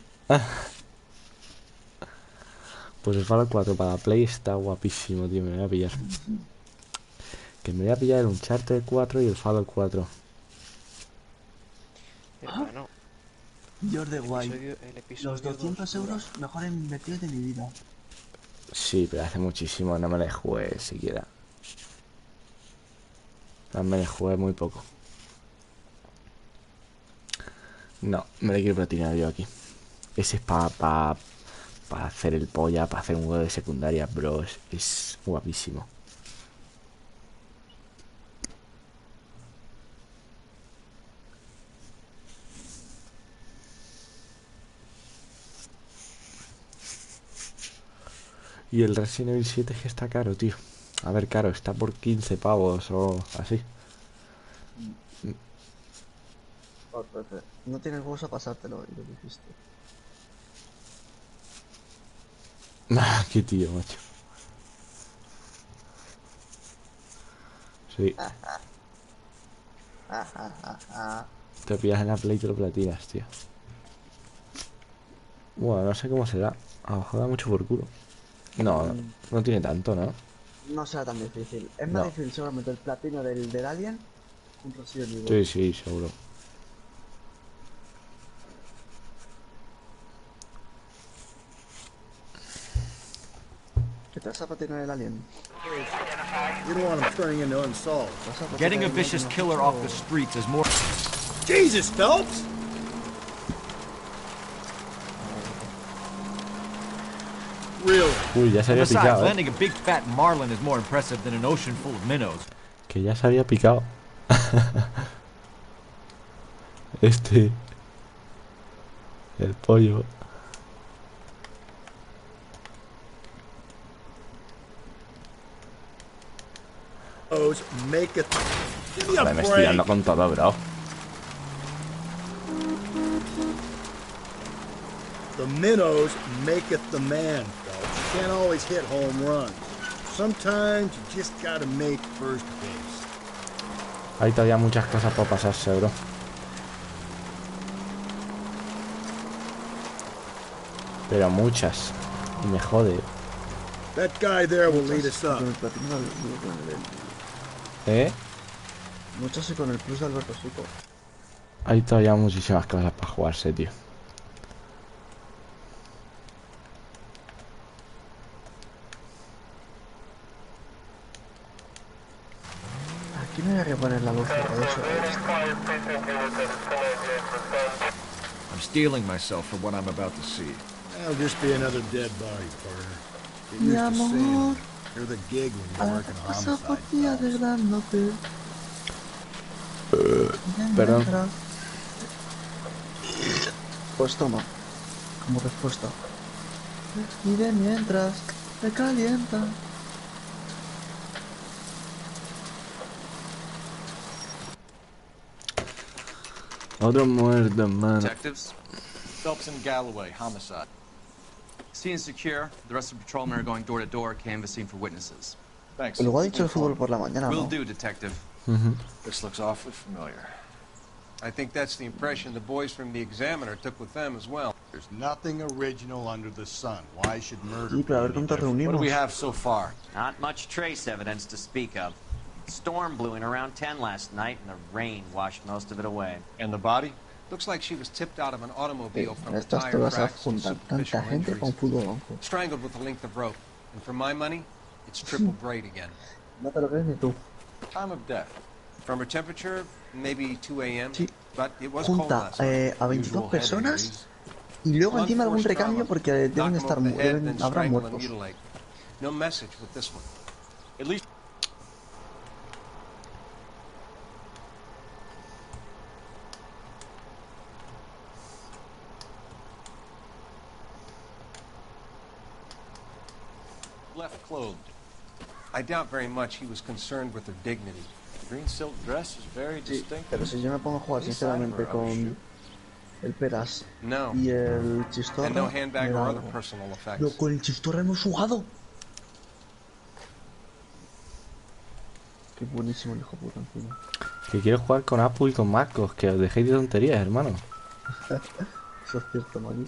Pues el Fallout 4 para Play está guapísimo, tío, me voy a pillar. Que me voy a pillar el Uncharted 4 y el Fallout 4. Hermano, Jordi White, el episodio los 200 euros mejor invertidos de mi vida. Sí, pero hace muchísimo, no me la jugué siquiera. No me la jugué muy poco. No, me la quiero platinar yo aquí. Ese es para hacer el polla, para hacer un juego de secundaria, bro. Es guapísimo. Y el Resident Evil 7 es que está caro, tío. A ver, caro, está por 15 pavos o así. No tienes huevos a pasártelo, y lo dijiste. Qué tío, macho. Sí. Te pillas en la Play y te lo platinas, tío. Bueno, no sé cómo será. A lo mejor da mucho por culo. No, no tiene tanto, ¿no? No será tan difícil. Es más No. difícil seguramente el platino del Alien que un Resident Evil. Sí, sí, seguro. ¿Qué te vas a platinar el Alien? You don't want him turning into unsolved. Getting a vicious killer off the streets is more... Jesus, Phelps! Really? Uy, ya se había Besides, picado, landing a big fat marlin is more impressive than an ocean full of minnows. Que ya se había picado. El pollo. Make it. Give me a Me estoy dando con todo, bro. The minnows make it the man, Phelps. You can't always hit home runs. Sometimes you just gotta make first base. Hay todavía muchas cosas por pasarse, bro. Pero muchas. Y me jode. That guy there will lead us up. Muchos y con el plus de Alberto Suco. Hay todavía muchísimas cosas para jugarse, tío. Aquí me voy a poner la luz de eso. I'm steeling myself for what I'm about to see. That'll just be another dead body, partner. Get used to seeing them. You're the gig when you're working a homicide. Perdón. Pues toma, como respuesta. Mire mientras te calienta. Otro muerto, mano. Detectives, Phelps and Galloway, homicide. scene is secure. The rest of the patrolmen are going door to door, canvassing for witnesses. Thanks. Luego ha dicho el fútbol por la mañana, Will ¿no? do, detective. This looks awfully familiar. I think that's the impression the boys from the Examiner took with them as well. There's nothing original under the sun. Why should murder Sí, pero a ver be cuánto any different? What do reunimos. we have so far? Not much trace evidence to speak of. Storm blew in around 10 last night, and the rain washed most of it away. And the body? Looks like she was tipped out of an automobile from Estas tire te vas a cracks and juntar superficial tanta gente con injuries. fútbol, ojo. Strangled with a length of rope. And for my money, it's triple braid again. No te lo crees ni tú. Time of death. From her temperature, maybe 2 a.m. Sí. But it was cold Junta last night. a 22 Usual head personas injuries. y luego encima algún Blunt force recambio trauma. porque Knock deben 'em estar over the head, then habrá strangle and muertos. mutilate. No message with this one. At least... Left clothed. I doubt very much he was concerned with her dignity. The green silk dress is very Sí, distinct. pero si yo me pongo a jugar sinceramente con el Peras No. y el And no Chistorra, handbag me or da other algo. personal effects. Pero con el Chistorra hemos jugado. Qué buenísimo el hijo puta encima. Que quiero jugar con Apu y con Marcos. Que os dejéis de tonterías, hermano. Eso es cierto, Maki.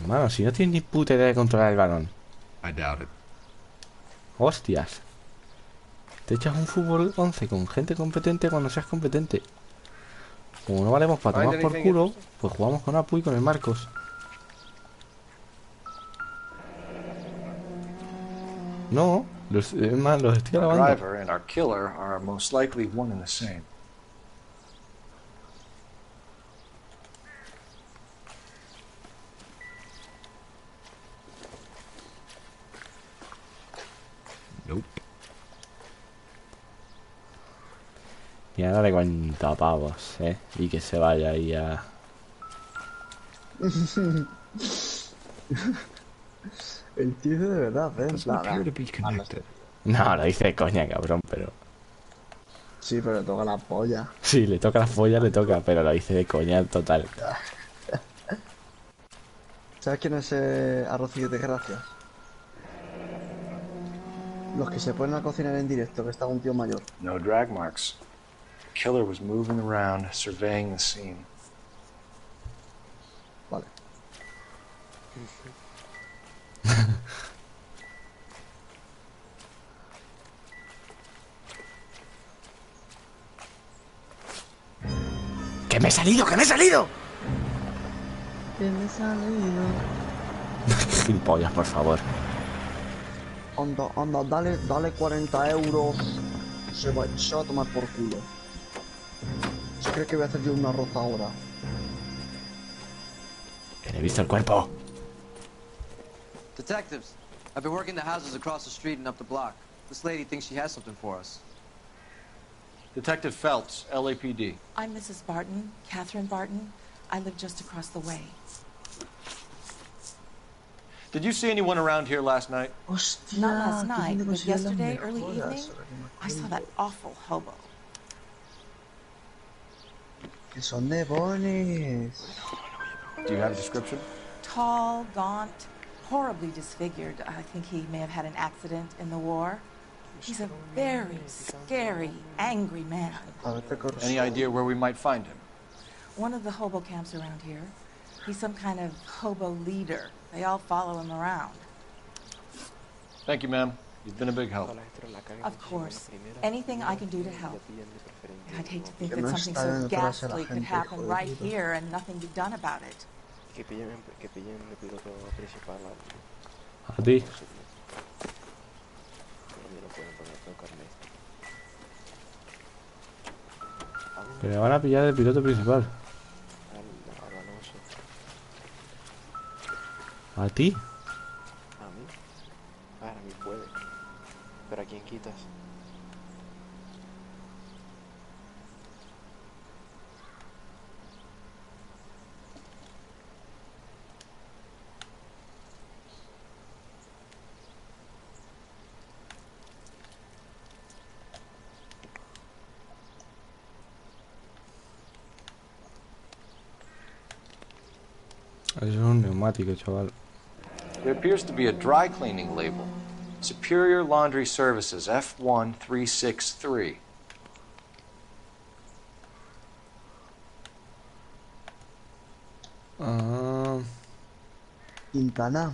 Hermano, si no tienes ni puta idea de controlar el balón. I doubt it. Hostias. Te echas un fútbol 11 con gente competente cuando seas competente. Como no valemos para tomar por culo, pues jugamos con Apu y con el Marcos. No, es más, los estoy Our grabando. driver and our killer are most likely one and the same. Nope. Y ahora le cuento a pavos, y que se vaya ahí a... El tío de verdad, ¿eh? En plan, No, lo dice de coña, cabrón, pero... Sí, pero le toca la polla. Sí, le toca la polla, le toca, pero lo dice de coña total. ¿Sabes quién es Arrocillo de Gracias? Los que se ponen a cocinar en directo, que está un tío mayor. No drag marks. The killer was moving around, surveying the scene. Vale. ¡Que me he salido, que me he salido! Que me he salido. Gilipollas, por favor. Anda, dale 40 euros. Se va a tomar por culo. ¿Se cree que voy a hacer yo un arroz ahora? Que no he visto el cuerpo. Detectives, I've been working the houses across the street and up the block. This lady thinks she has something for us. Detective Phelps, LAPD. I'm Mrs. Barton, Catherine Barton. I live just across the way. Did you see anyone around here last night? Hostia, Not last night, but yesterday, early evening, I saw that awful hobo. Que son de bones. Do you have a description? Tall, gaunt, horribly disfigured. I think he may have had an accident in the war. He's a very scary, angry man. Any idea where we might find him? One of the hobo camps around here. He's some kind of hobo leader. They all follow him around. Thank you, ma'am. You've been a big help. Of course. Anything I can do to help. I'd hate to think that something so ghastly could happen right here and nothing be done about it. A ti. Que me van a pillar el piloto principal. ¿A ti? ¿A mí? A mí puede. ¿Pero a quién quitas? Eso es un neumático, chaval. There appears to be a dry cleaning label. Superior Laundry Services, F1363. Quintana.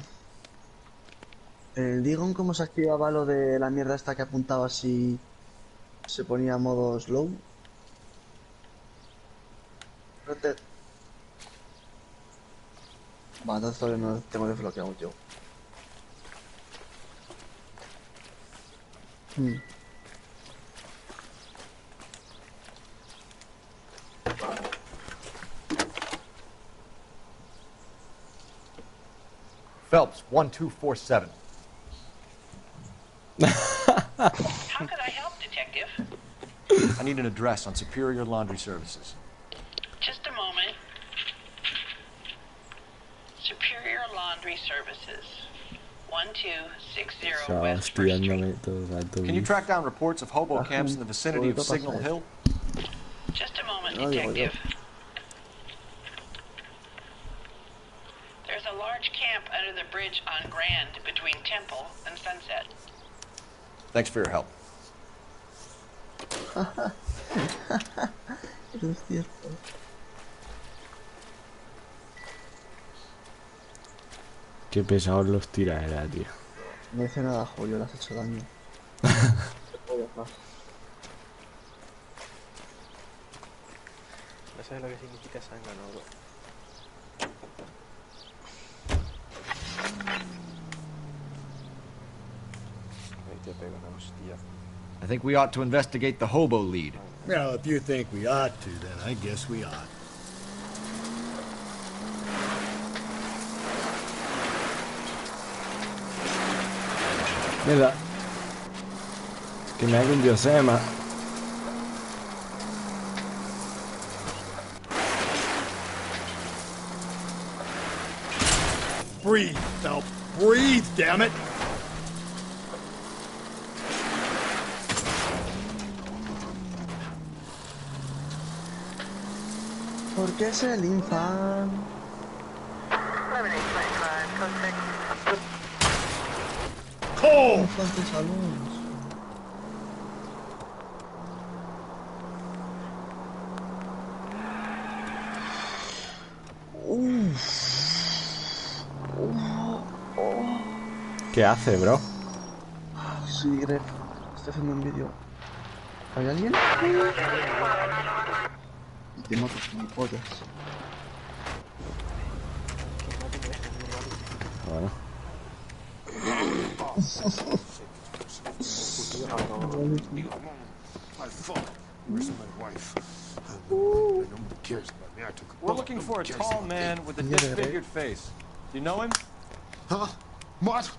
¿Digon cómo se activaba lo de la mierda esta que apuntaba si se ponía a modo slow? Va, entonces todavía no tengo desbloqueado yo. Phelps, 1247. How could I help, Detective? I need an address on Superior Laundry Services. Just a moment. Superior Laundry Services. 1260 West First Street. Can you track down reports of hobo camps in the vicinity of Signal Hill? Just a moment, Detective. There's a large camp under the bridge on Grand between Temple and Sunset. Thanks for your help. Eso es cierto. Qué pesados los tiraderas, tío. No hice nada, Julio, le has hecho daño. No sabes lo que significa zángano, bro. Ahí te pega una hostia. I think we ought to investigate the hobo lead. Well, if you think we ought to, then I guess we ought. Mira. Que me haga un diosema. Breathe, Phelps. Breathe, damn it! ¿Por qué se linfan? Cole! ¿Cuántos alumnos? ¿Qué hace, bro? Sí, Greg. Estoy haciendo un vídeo. ¿Hay alguien? Y te mato con pollas. Bueno. We're looking for a tall man with a disfigured face. Do you know him? Huh? What?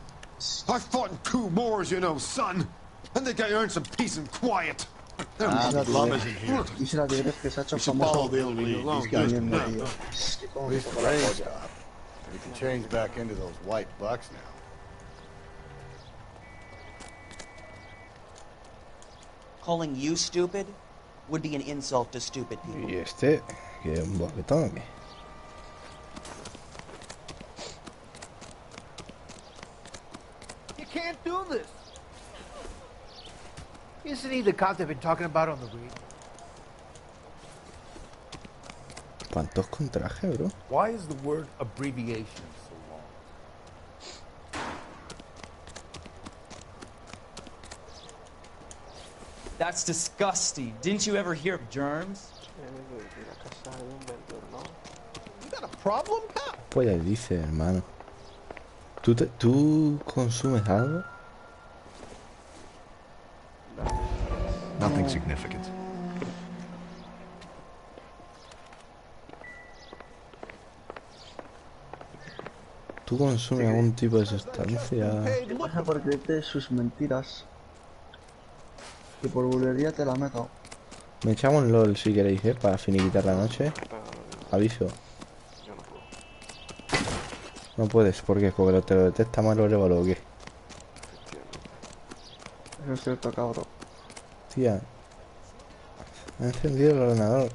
I fought in 2 wars, you know, son. I think I earned some peace and quiet. The plum isn't here. Dice la tigre que se ha hecho We should follow famoso. the lead. These guys can At least the rain stopped. We can change back into those white bucks now. Calling you stupid would be an insult to stupid people. ¿Y este? ¿Que es un boquetón o qué? You can't do this. Isn't he the cop they've been talking about on the radio? ¿Cuántos con traje, bro? Why is the word abbreviation so long? That's disgusting. Didn't you ever hear of germs? You got a problem, pal? Pues ya dice, hermano. ¿Tú consumes algo? Nothing significant. ¿Tú consumes algún tipo de sustancia? ¿Qué pasa por creerte sus mentiras? Que por bulería te la meto. Me echamos un LOL si queréis, para finiquitar la noche. Aviso. No puedes, ¿por qué? Porque te lo detecta mal o o qué. Eso es cierto, cabrón. Tía. Ha encendido el ordenador.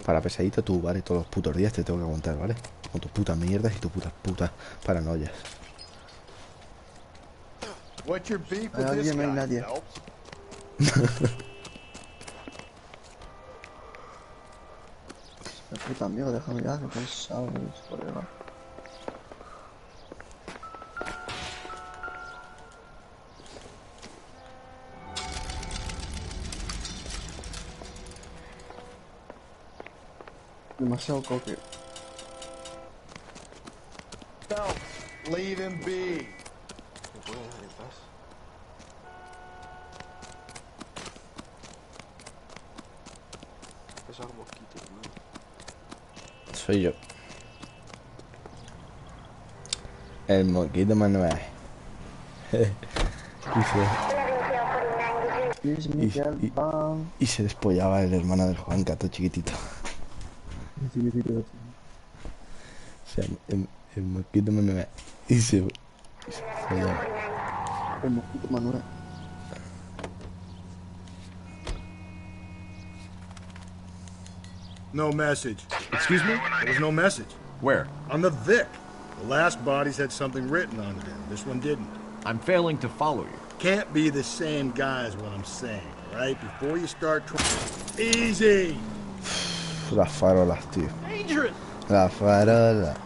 Para pesadito tú, ¿vale? Todos los putos días te tengo que aguantar, ¿vale? Con tus putas mierdas y tus putas paranoias. What's your beef Hay with this alguien, no hay guy, nadie. La puta amigo, déjame ya, que cansado de mis colegas. Demasiado coque. Leave him be. Soy yo. El moquito Manuel. y se despollaba el hermano del Juan Cato chiquitito. O sea, el moquito Manuel. Y se despollaba. El mosquito Manuel. No message. Excuse me? There was no message. Where? On the Vic. The last bodies had something written on them. This one didn't. I'm failing to follow you. Can't be the same guy is what I'm saying, right? Before you start Easy! Las farolas, tío. Dangerous! Las farolas.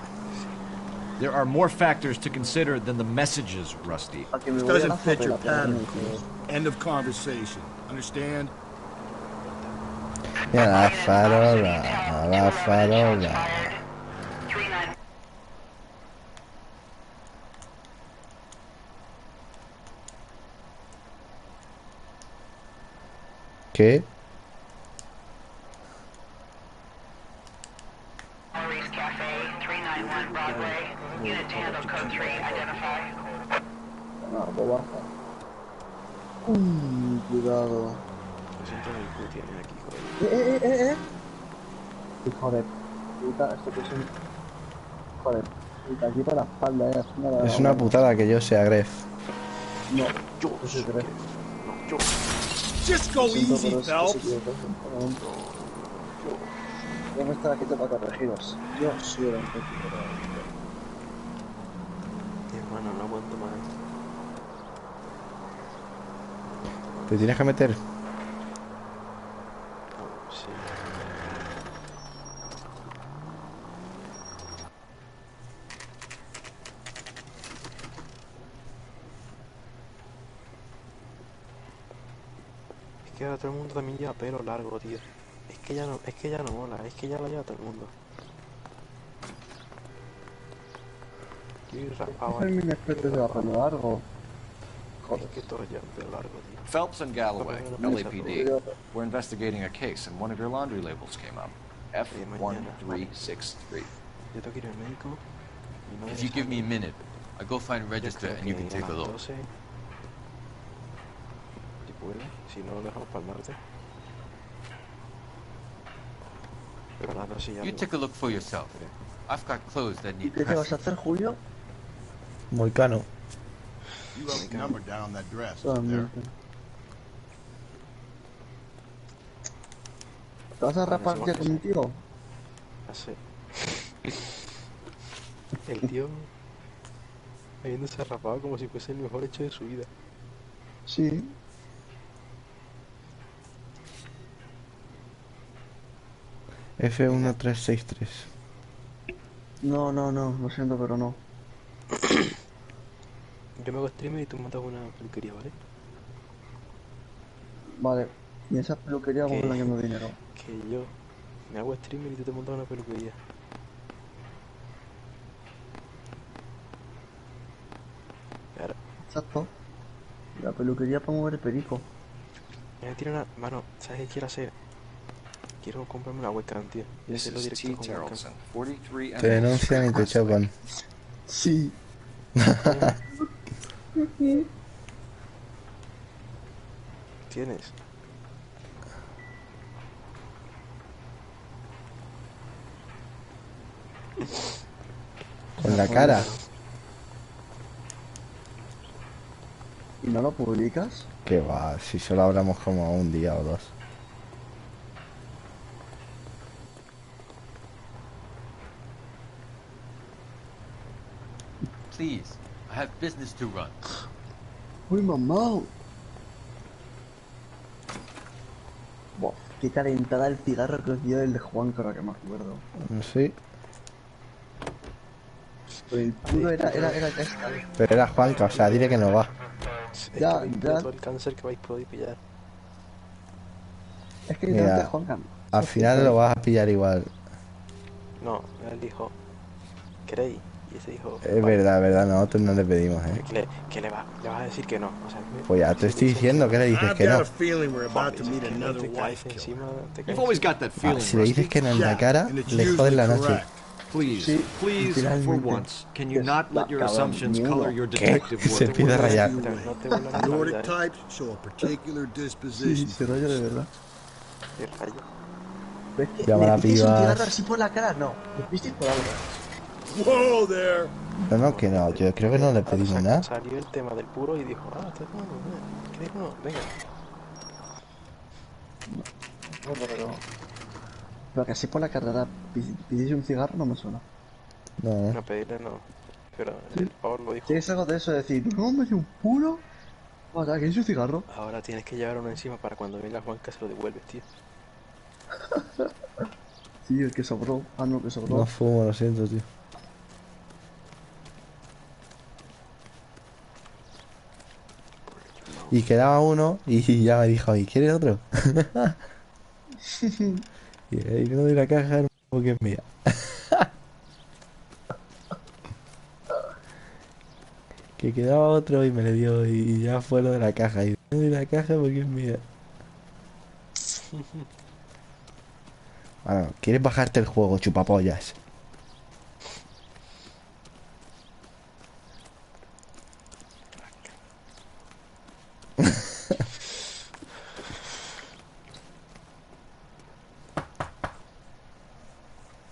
There are more factors to consider than the messages, Rusty. This doesn't fit your pattern. End of conversation. Understand? Mira, la farola. La farola. ¿Qué? No, bobaza. Cuidado. Hijo de puta, esto que es un... Joder, y de aquí para la espalda, Es una putada que yo sea Gref. No, yo soy Gref. Yo. Just go easy, Phelps. Yo me estar aquí para corregiros. Yo soy el auténtico. Hermano, no aguanto más. ¿Te tienes que meter? Sí. Es que ahora todo el mundo también lleva pelo largo, tío. Es que ya no mola, es que ya lo lleva todo el mundo. Yo ir rapado Hay aquí. mil especies de pelo largo. Es que todos llevan pelo largo, tío. Phelps and Galloway, LAPD, were investigating a case and one of your laundry labels came up. F1363. Yo tengo que ir al médico. Y no If you give me a minute, I'll go find a register and you can take a look. Si puede, si no lo dejamos para el martes. Pero a las 12 ya You no. take a look for yourself. I've got clothes that need ¿Qué te vas a hacer, Julio? Moicano. You wrote the number down on that dress, isn't Totalmente. ¿Te vas a rapar ya con mi tío? Así. El tío habiéndose rapado como si fuese el mejor hecho de su vida. Sí. F1363. No, lo siento, pero no. Yo me hago streamer y tú montas una peluquería, ¿vale? Vale. Y esa peluquería vamos ganando dinero. Que yo me hago streamer y tú te montas una peluquería. Claro. Exacto. La peluquería para mover el perico. Me tiene una... Mano, ¿sabes qué quiero hacer? Quiero comprarme una webcam, tío. Y hacerlo directo con webcam. Te denuncian y te chocan. Sí. ¿Tienes? Con la cara. ¿Y no lo publicas? Que va, si solo hablamos como un día o dos. Please, I have business to run. Uy, mamá. Buah, qué calentada el cigarro que os dio el de Juan, que ahora que me acuerdo. Sí. Pero el puro era esta. Pero era Juanca, o sea, dile que no va. Ya, todo el cáncer que vais a poder pillar. Es que literalmente Mira, Juanca. al final lo vas a pillar igual. No, él dijo, ¿queréis? Y ese dijo... Es verdad, nosotros no le pedimos, Que le vas a decir que no. O sea, Pues ya te estoy diciendo que le dices que no. You've always got that feeling, Si le dices que no en la cara, le jodes la noche. Please, please, for once, can you not let your assumptions color your ¿Qué? detective Se work? empieza a rayar. Nordic types show a particular disposition. Sí, se raya de verdad. Se raya. ¿Ves que Llama a la le pitéis un piba. cigarro así por la cara? No, le pisteis por algo. Whoa there. No, que no, yo creo que no le pedimos nada. Salió el tema del puro y dijo, está tomando, ¿queréis uno? Venga. Pero que así por la carrera pidéis un cigarro no me suena. No. No, pedirle no. Pero el Pablo lo dijo. ¿Tienes algo de eso de decir, no, me dio un puro? O sea, ¿queréis un cigarro? Ahora tienes que llevar uno encima para cuando venga Juanca se lo devuelves, tío. Sí, el que sobró. Ah, no, el que sobró. No fumo, lo siento, tío. Y quedaba uno y ya me dijo, ¿y quieres otro? Y ahí no doy la caja, porque es mía. Que quedaba otro y me le dio y ya fue lo de la caja. Y no doy la caja porque es mía. Bueno, ¿quieres bajarte el juego, chupapollas?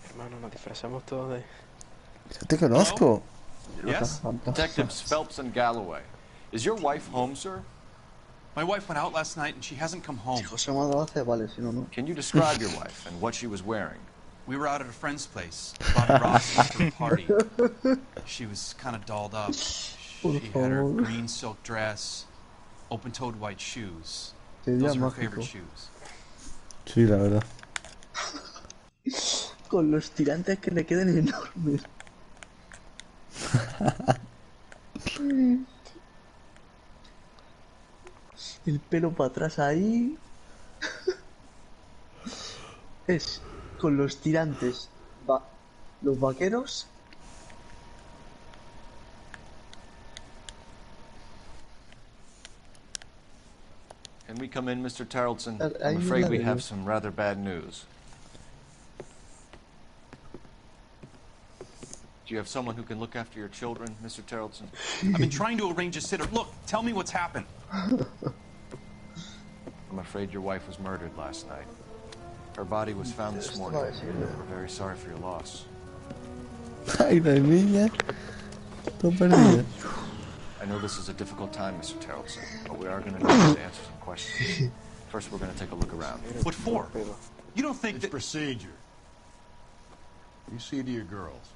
Hermano, nos disfrazamos todos de... Yo te conozco. Yes? Detectives Phelps and Galloway. Is your wife home, sir? My wife went out last night and she hasn't come home. Can you describe your wife and what she was wearing? We were out at a friend's place, Bobby Ross, after a party. She was kind of dolled up. She had her green silk dress, open-toed white shoes. Those are her favorite shoes. Sí, la verdad. Con los tirantes que le queden enormes. El pelo para atrás ahí. Es con los tirantes. Los vaqueros. Can we come in, Mr. Tarleton? I'm afraid we have some rather bad news. Do you have someone who can look after your children, Mr. Tarleton? I've been trying to arrange a sitter. Look, tell me what's happened. I'm afraid your wife was murdered last night. Her body was found this morning. We're very sorry for your loss. Ay, la niña. Todo perdido. I know this is a difficult time, Mr. Tarleton, but we are going to need to answer some questions. First, we're going to take a look around. What for? You don't think it's that... procedure. You see to your girls.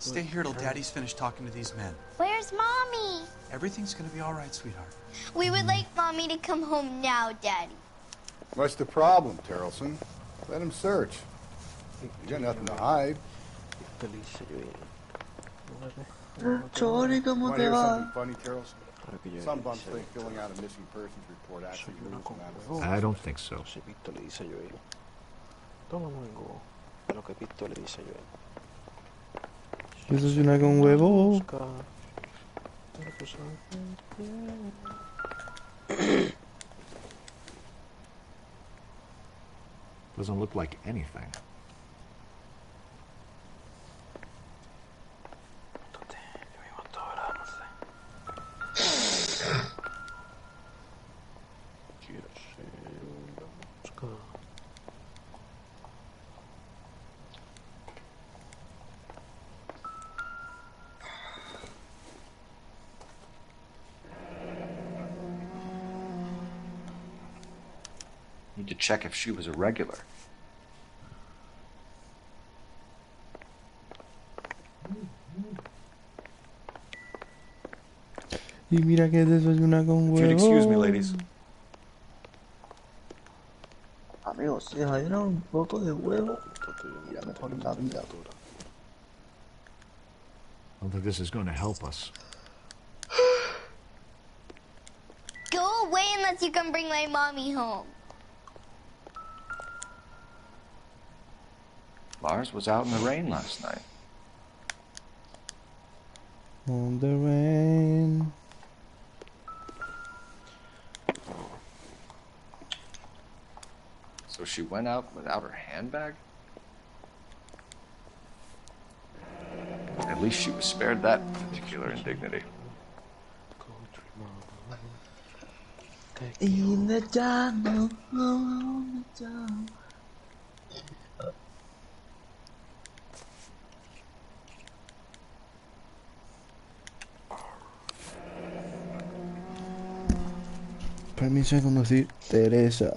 Stay here till Daddy's finished talking to these men. Where's Mommy? Everything's gonna be all right, sweetheart. We would like Mommy to come home now, Daddy. What's the problem, Tarleton? Let him search. You got nothing to hide. Chori, ¿cómo te Hear va? something funny, Tarleton? Some bums think filling out a missing persons report actually moves them out of I don't think so. Desayuna con huevo. Doesn't look like anything. Need to check if she was a regular. Y mira que desayuna con If you'd excuse me, huevo. ladies. Amigos, si desayunan un poco de huevo, ya mejor la vida. I don't think this is going to help us. Go away unless you can bring my Mommy home. Lars was out in the rain last night. On the rain. So she went out without her handbag? At least she was spared that particular indignity. In the jungle, in the jungle. Permiso de conducir, Teresa.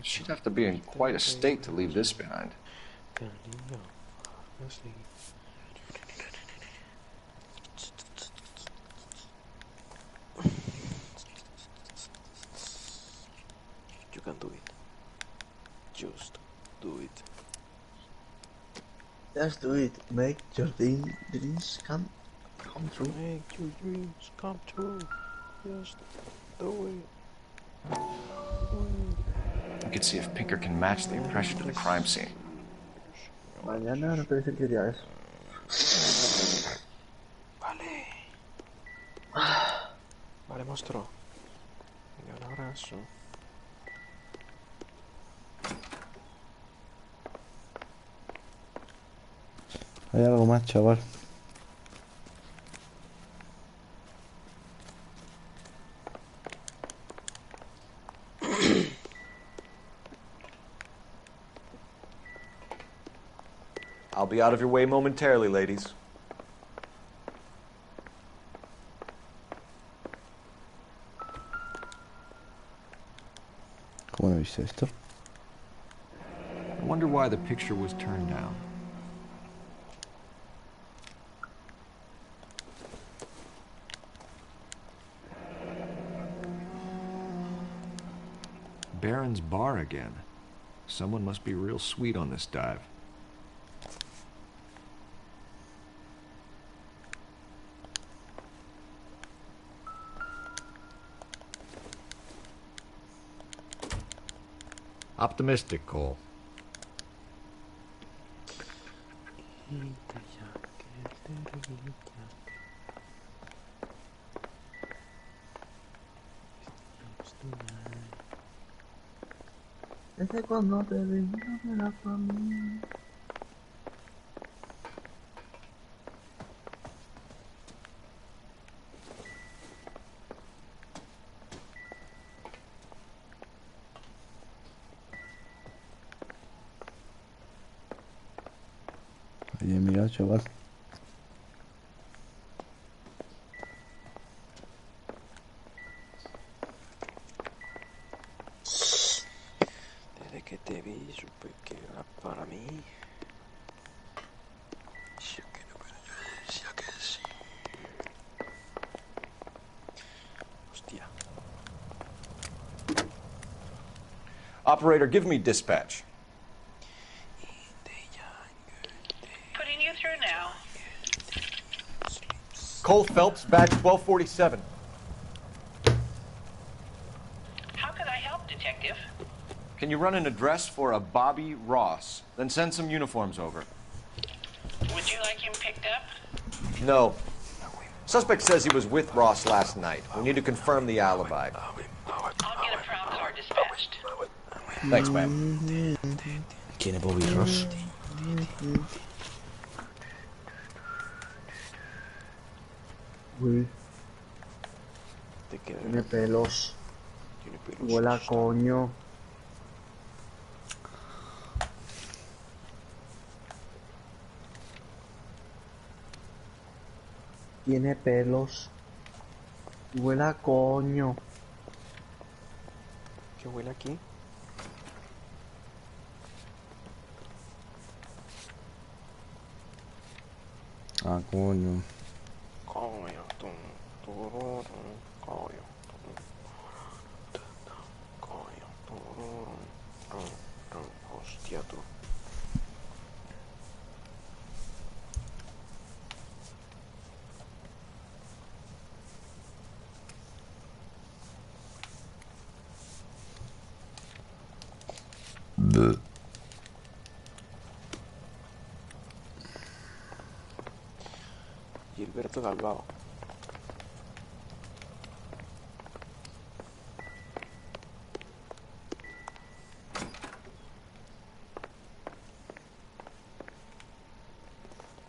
She'd have to be in quite a state to leave this behind. You can do it. Just do it. Just do it. Make your dreams come true. Make your dreams come true. Just do it. We could see if Pinker can match the impression of the crime scene. Mañana no te sentiría eso. Vale. Vale, monstruo. Venga, un abrazo. Hay algo más, chaval. I'll be out of your way momentarily, ladies. ¿Cómo no viste esto? I wonder why the picture was turned down. Baron's bar again. Someone must be real sweet on this dive. Optimistic, Cole. Desde cuando te vi, no me da pa' mí. Oye, mira, chaval. Desde que te vi supe que era para mí. Yo que no, pero yo decía que sí. Hostia. Operator, give me dispatch. Putting you through now. Cole Phelps, badge 1247. How could I help, Detective? Can you run an address for a Bobby Ross? Then send some uniforms over. Would you like him picked up? No. Suspect says he was with Ross last night. We need to confirm the alibi. I'll get a prowl car dispatched. Thanks, ma'am. ¿Quién es Bobby Ross? Uy. Tiene pelos. Huele a coño. Tiene pelos. Huele a coño. ¿Qué huele aquí? Ah, coño. Coño, coño, coño, hostia tú. Gilberto Galbao.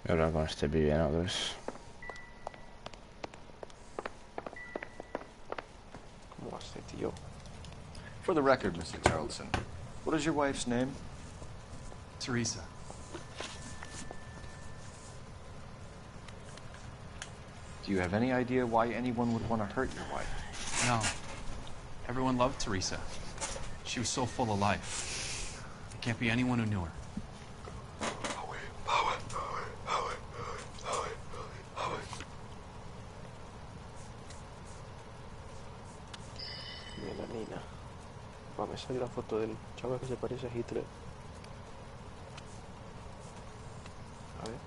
Voy a hablar con este pibe, ¿no? Que es... ¿Cómo hace, tío? For the record, Mr. Tarleton, what is your wife's name? Teresa. Do you have any idea why anyone would want to hurt your wife? No. Everyone loved Teresa. She was so full of life. There can't be anyone who knew her. Melanina. Va, me sale la foto del chaval que se parece a Hitler. A ver.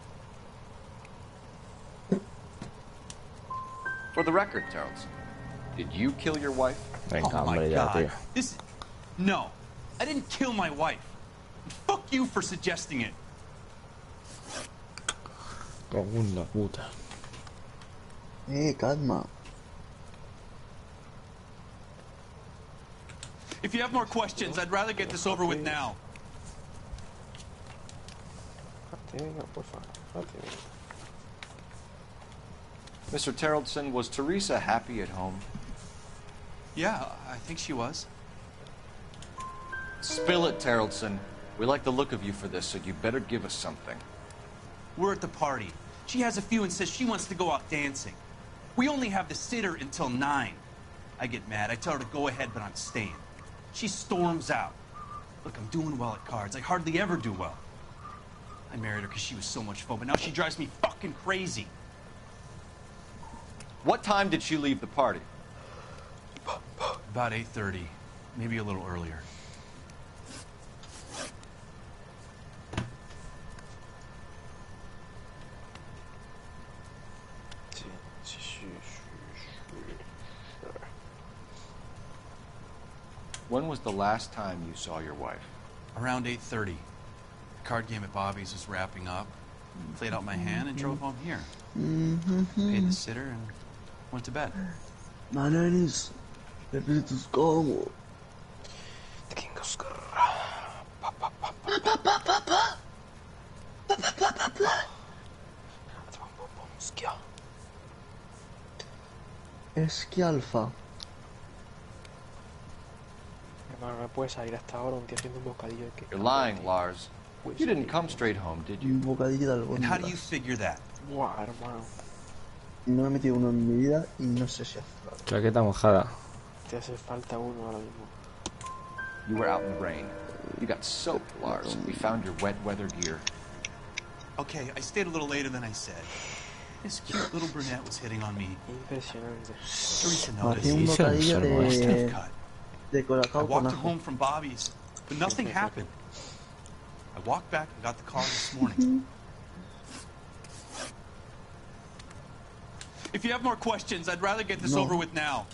For the record, Tarleton, did you kill your wife? Venga, Oh my hombre, ya, God. tío. This... No. I didn't kill my wife. Fuck you for suggesting it. Cago en la puta. Calma. If you have more questions, I'd rather get this over with now. venga, por favor. Hazte, venga. Mr. Terrellson, was Teresa happy at home? Yeah, I think she was. Spill it, Terrellson. We like the look of you for this, so you better give us something. We're at the party. She has a few and says she wants to go out dancing. We only have the sitter until 9. I get mad. I tell her to go ahead, but I'm staying. She storms out. Look, I'm doing well at cards. I hardly ever do well. I married her because she was so much fun, but now she drives me fucking crazy. What time did she leave the party? About 8:30, maybe a little earlier. When was the last time you saw your wife? Around 8:30. The card game at Bobby's was wrapping up. Played out my hand and drove home here. Paid the sitter and went to bed. Mananis, espíritus como. Esqui alfa. Hermano, no puedes salir hasta ahora un tío haciendo un bocadillo de que. You're lying, Lars. You didn't come straight home, did you? Un bocadillo de And how do you albóndigas. figure that? Buah, hermano. No me he metido uno en mi vida y no sé si hace. Chaqueta mojada. Te hace falta uno ahora mismo. You were out in the rain. You got soaked, Lars. We found your wet weather gear. Okay, I stayed a little later than I said. This cute little brunette was hitting on me. Impresionante. Teresa Hacía un noticed. bocadillo de, Cut. de I colacao con walked her ajo. home from Bobby's, but nothing happened. I walked back and got the car this morning. If you have more questions, I'd rather get this No. over with now.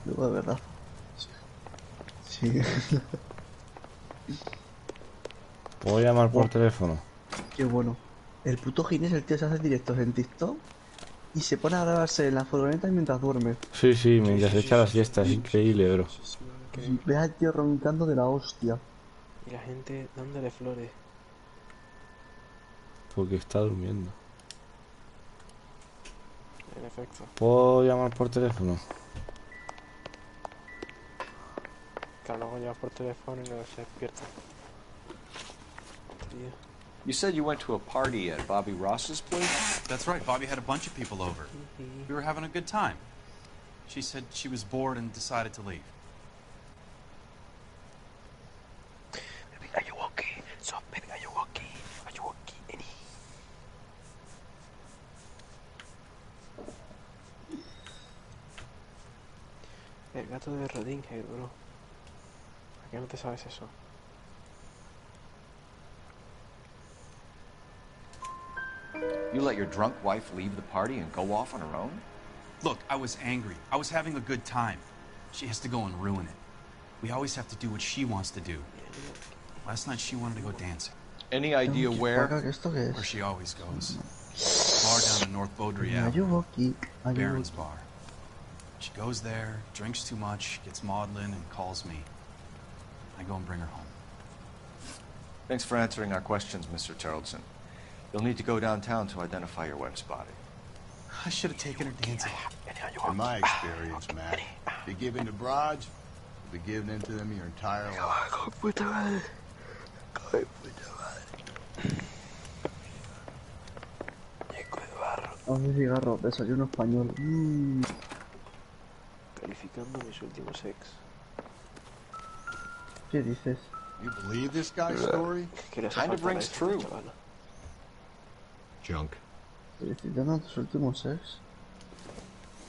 Luego de verdad. Sí. Puedo llamar por teléfono. Qué bueno. El puto Ginés, el tío se hace directos en TikTok y se pone a grabarse en la furgoneta mientras duerme. Sí, sí, mientras echa la siesta, es increíble, bro. Y ve al tío roncando de la hostia. Y la gente dándole flores. Porque está durmiendo. En efecto. ¿Puedo llamar por teléfono? Claro, luego llamas por teléfono y no se despierta. Tío. You said you went to a party at Bobby Ross's place? That's right, Bobby had a bunch of people over. We were having a good time. She said she was bored and decided to leave. Are you okay? So, baby, are you okay? Are you okay, Eddie? El gato de Rodinhead, bro. ¿A qué no te sabes eso? You let your drunk wife leave the party and go off on her own? Look, I was angry. I was having a good time. She has to go and ruin it. We always have to do what she wants to do. Last night she wanted to go dancing. Any idea where? ¿Esto qué es? Where she always goes. Bar down in North Baudry Are you okay? Are you Baron's okay? bar. She goes there, drinks too much, gets maudlin, and calls me. I go and bring her home. Thanks for answering our questions, Mr. Terrellson. You'll need to go downtown to identify your wife's body. I should have taken her dancing. In my experience, Matt, if you give in to broads, you'll be giving in to them your entire life. Un cigarro, desayuno español. Calificando mis últimos ex. ¿Qué dices? You believe this guy's story? Kind of rings true. Junk. Felicitando a tus últimos ex.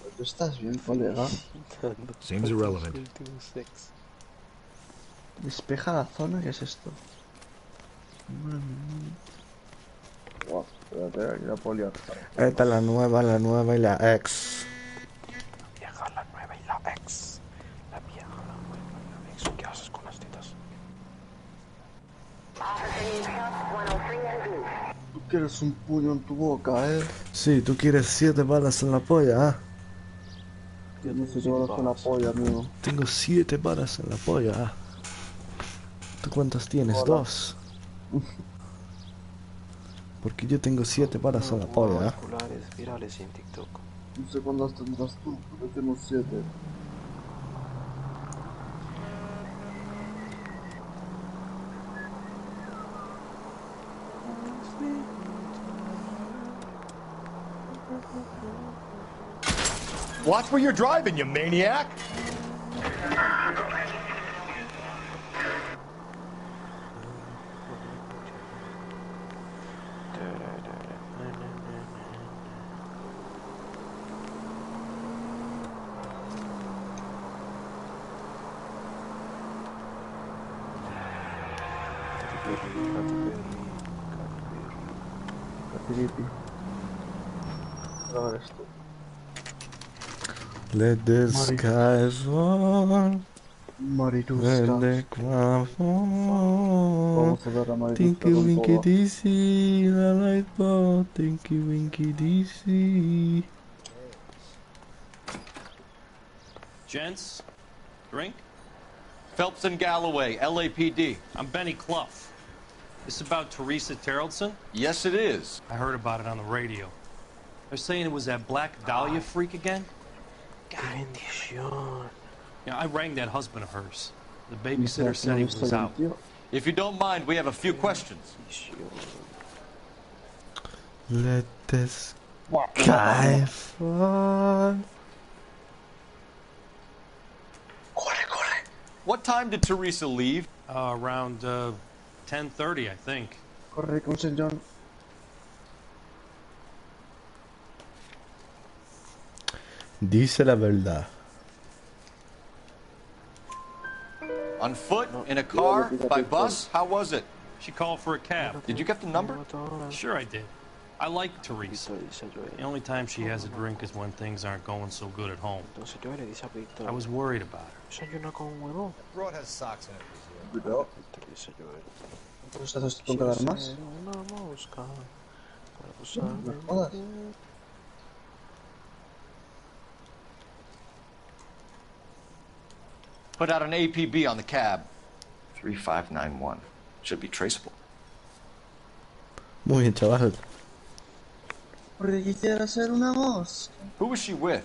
Pues tú estás bien, colega. Seems irrelevant. Últimos ex. Despeja la zona, ¿qué es esto? Wow, espérate, aquí la polio. Esta es la nueva y la ex. La vieja, la nueva y la ex. La vieja, la nueva y la ex. ¿Qué haces con las tetas? Tú quieres un puño en tu boca, ¿eh? Sí, tú quieres 7 balas en la polla, ¿ah? Yo no sé qué balas con la polla, amigo. Tengo 7 balas en la polla, ¿ah? ¿Tú cuántos tienes? Hola. 2. Porque yo tengo 7 balas a la polla. Populares virales en TikTok. No sé cuántas tendrás tú, pero tengo 7. Watch where you're driving, you maniac! Let the sky fall. Let the cloud fall. Vamos a ver a Maritusca Tinky con winky todo. dizzy, la light bulb. Tinky winky dizzy. Gents, drink? Phelps and Galloway, LAPD. I'm Benny Clough. This about Teresa Terrellson? Yes, it is. I heard about it on the radio. They're saying it was that Black Dahlia freak again? Yeah, I rang that husband of hers. The babysitter said he was out. If you don't mind, we have a few questions. Let the sky fall. What time did Teresa leave? Around 10:30, I think. Corre con señor. Dice la verdad. On foot? In a car? By bus? How was it? She called for a cab. Did you get the number? Sure I did. I like Teresa. The only time she has a drink is when things aren't going so good at home. I was worried about her. Broad has socks in it. Cuidado. ¿Puedes hacer esto con quedar más? No me jodas. Put out an APB on the cab. 3591. Should be traceable. Muy bien, chaval. Porque quisiera ser una voz. Who was she with?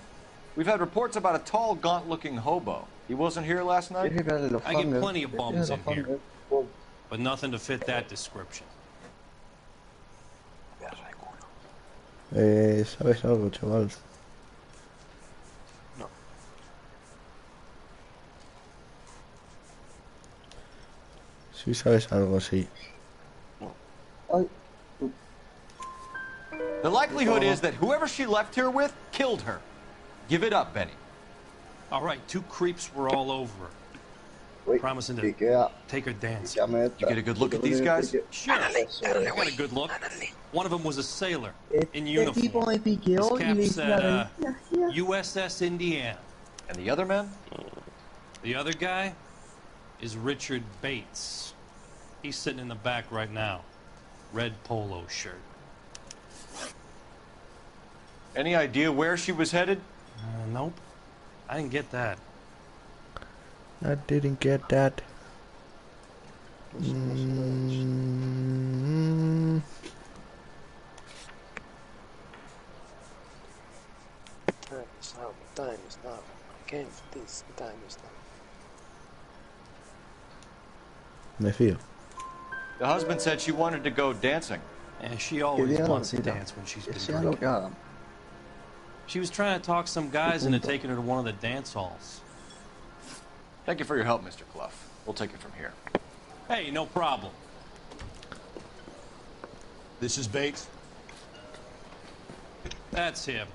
We've had reports about a tall, gaunt-looking hobo. He wasn't here last night? I get plenty of bums in here, but nothing to fit that description. ¿Sabes algo, chaval? No. Sí, sabes algo, sí. The likelihood is that whoever she left here with killed her. Give it up, Benny. All right, 2 creeps were all over her. Promising to take her dancing. You get a good look at these guys? Sure, I got a good look. One of them was a sailor in uniform. His cap said USS Indiana. And the other man? The other guy is Richard Bates. He's sitting in the back right now. Red polo shirt. Any idea where she was headed? Nope. I didn't get that. I didn't get that. Time is now. Again, this time is now. Me fío. The husband said she wanted to go dancing. And she always wants to dance when she's been drinking. She was trying to talk some guys into taking her to one of the dance halls. Thank you for your help, Mr. Clough. We'll take it from here. Hey, no problem. This is Bates. That's him.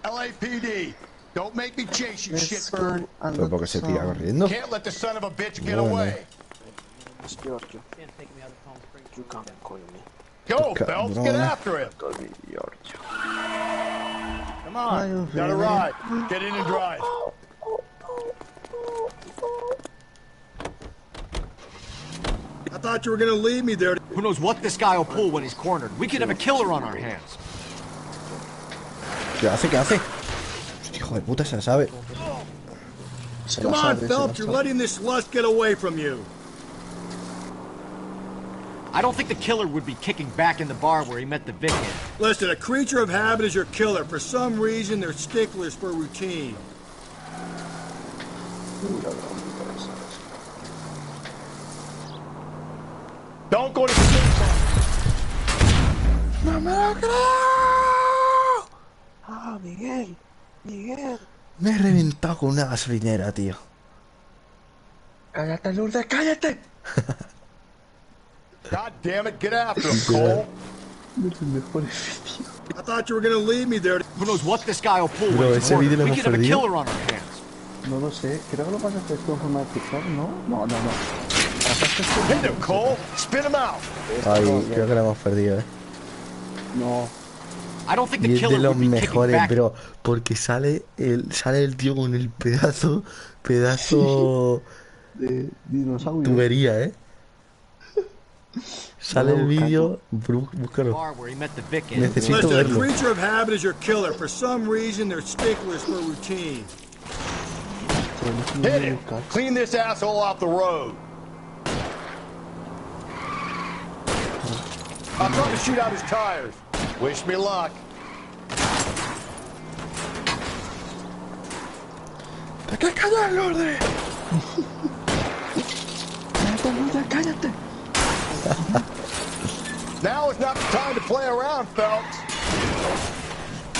LAPD, don't make me chase you, shitbird. Fue porque se tira corriendo. Can't let the son of a bitch get away. It's Giorgio. You come and call me. Go, Phelps, get after him. Come on, got a ride. Get in and drive. I thought you were gonna leave me there. Who knows what this guy will pull when he's cornered? We could have a killer on our hands. ¿Qué hace? ¿Qué hace? Hijo de puta, se la sabe. Come on, Phelps, you're letting this lust get away from you. I don't think the killer would be kicking back in the bar where he met the victim. Listen, a creature of habit is your killer. For some reason, they're sticklers for routine. Don't go to sleep. ¡No me lo creo! Ah, Miguel. Miguel. Me he reventado con una gasolinera, tío. Cállate, Lourdes, cállate. God damn it, get after him, Cole. I thought you were gonna leave me there. Who knows what this guy will pull Bro, when ese he's vídeo lo ordered. We hemos could have a perdido. killer on our hands. No lo sé, creo que lo pasaste tú en forma de TikTok, ¿no? No. Hit him, Cole. Spin him out. Ay, creo que lo hemos perdido, No. I don't think Y the es de killer los would be kicking mejores, back. bro. Porque sale el tío con el pedazo De dinosaurio. tubería, ¿eh? Sale el vídeo, búscalo. Bar where he met the victim. Necesito Listen, a verlo. creature of habit is your killer. For some reason, they're sticklers for routine. Hit him. Clean this asshole off the road. I'm trying to shoot out his tires. Wish me luck. ¡Te quieres callar, Lourdes! ¡Cállate, Lourdes, cállate! Now is not the time to play around, Phelps.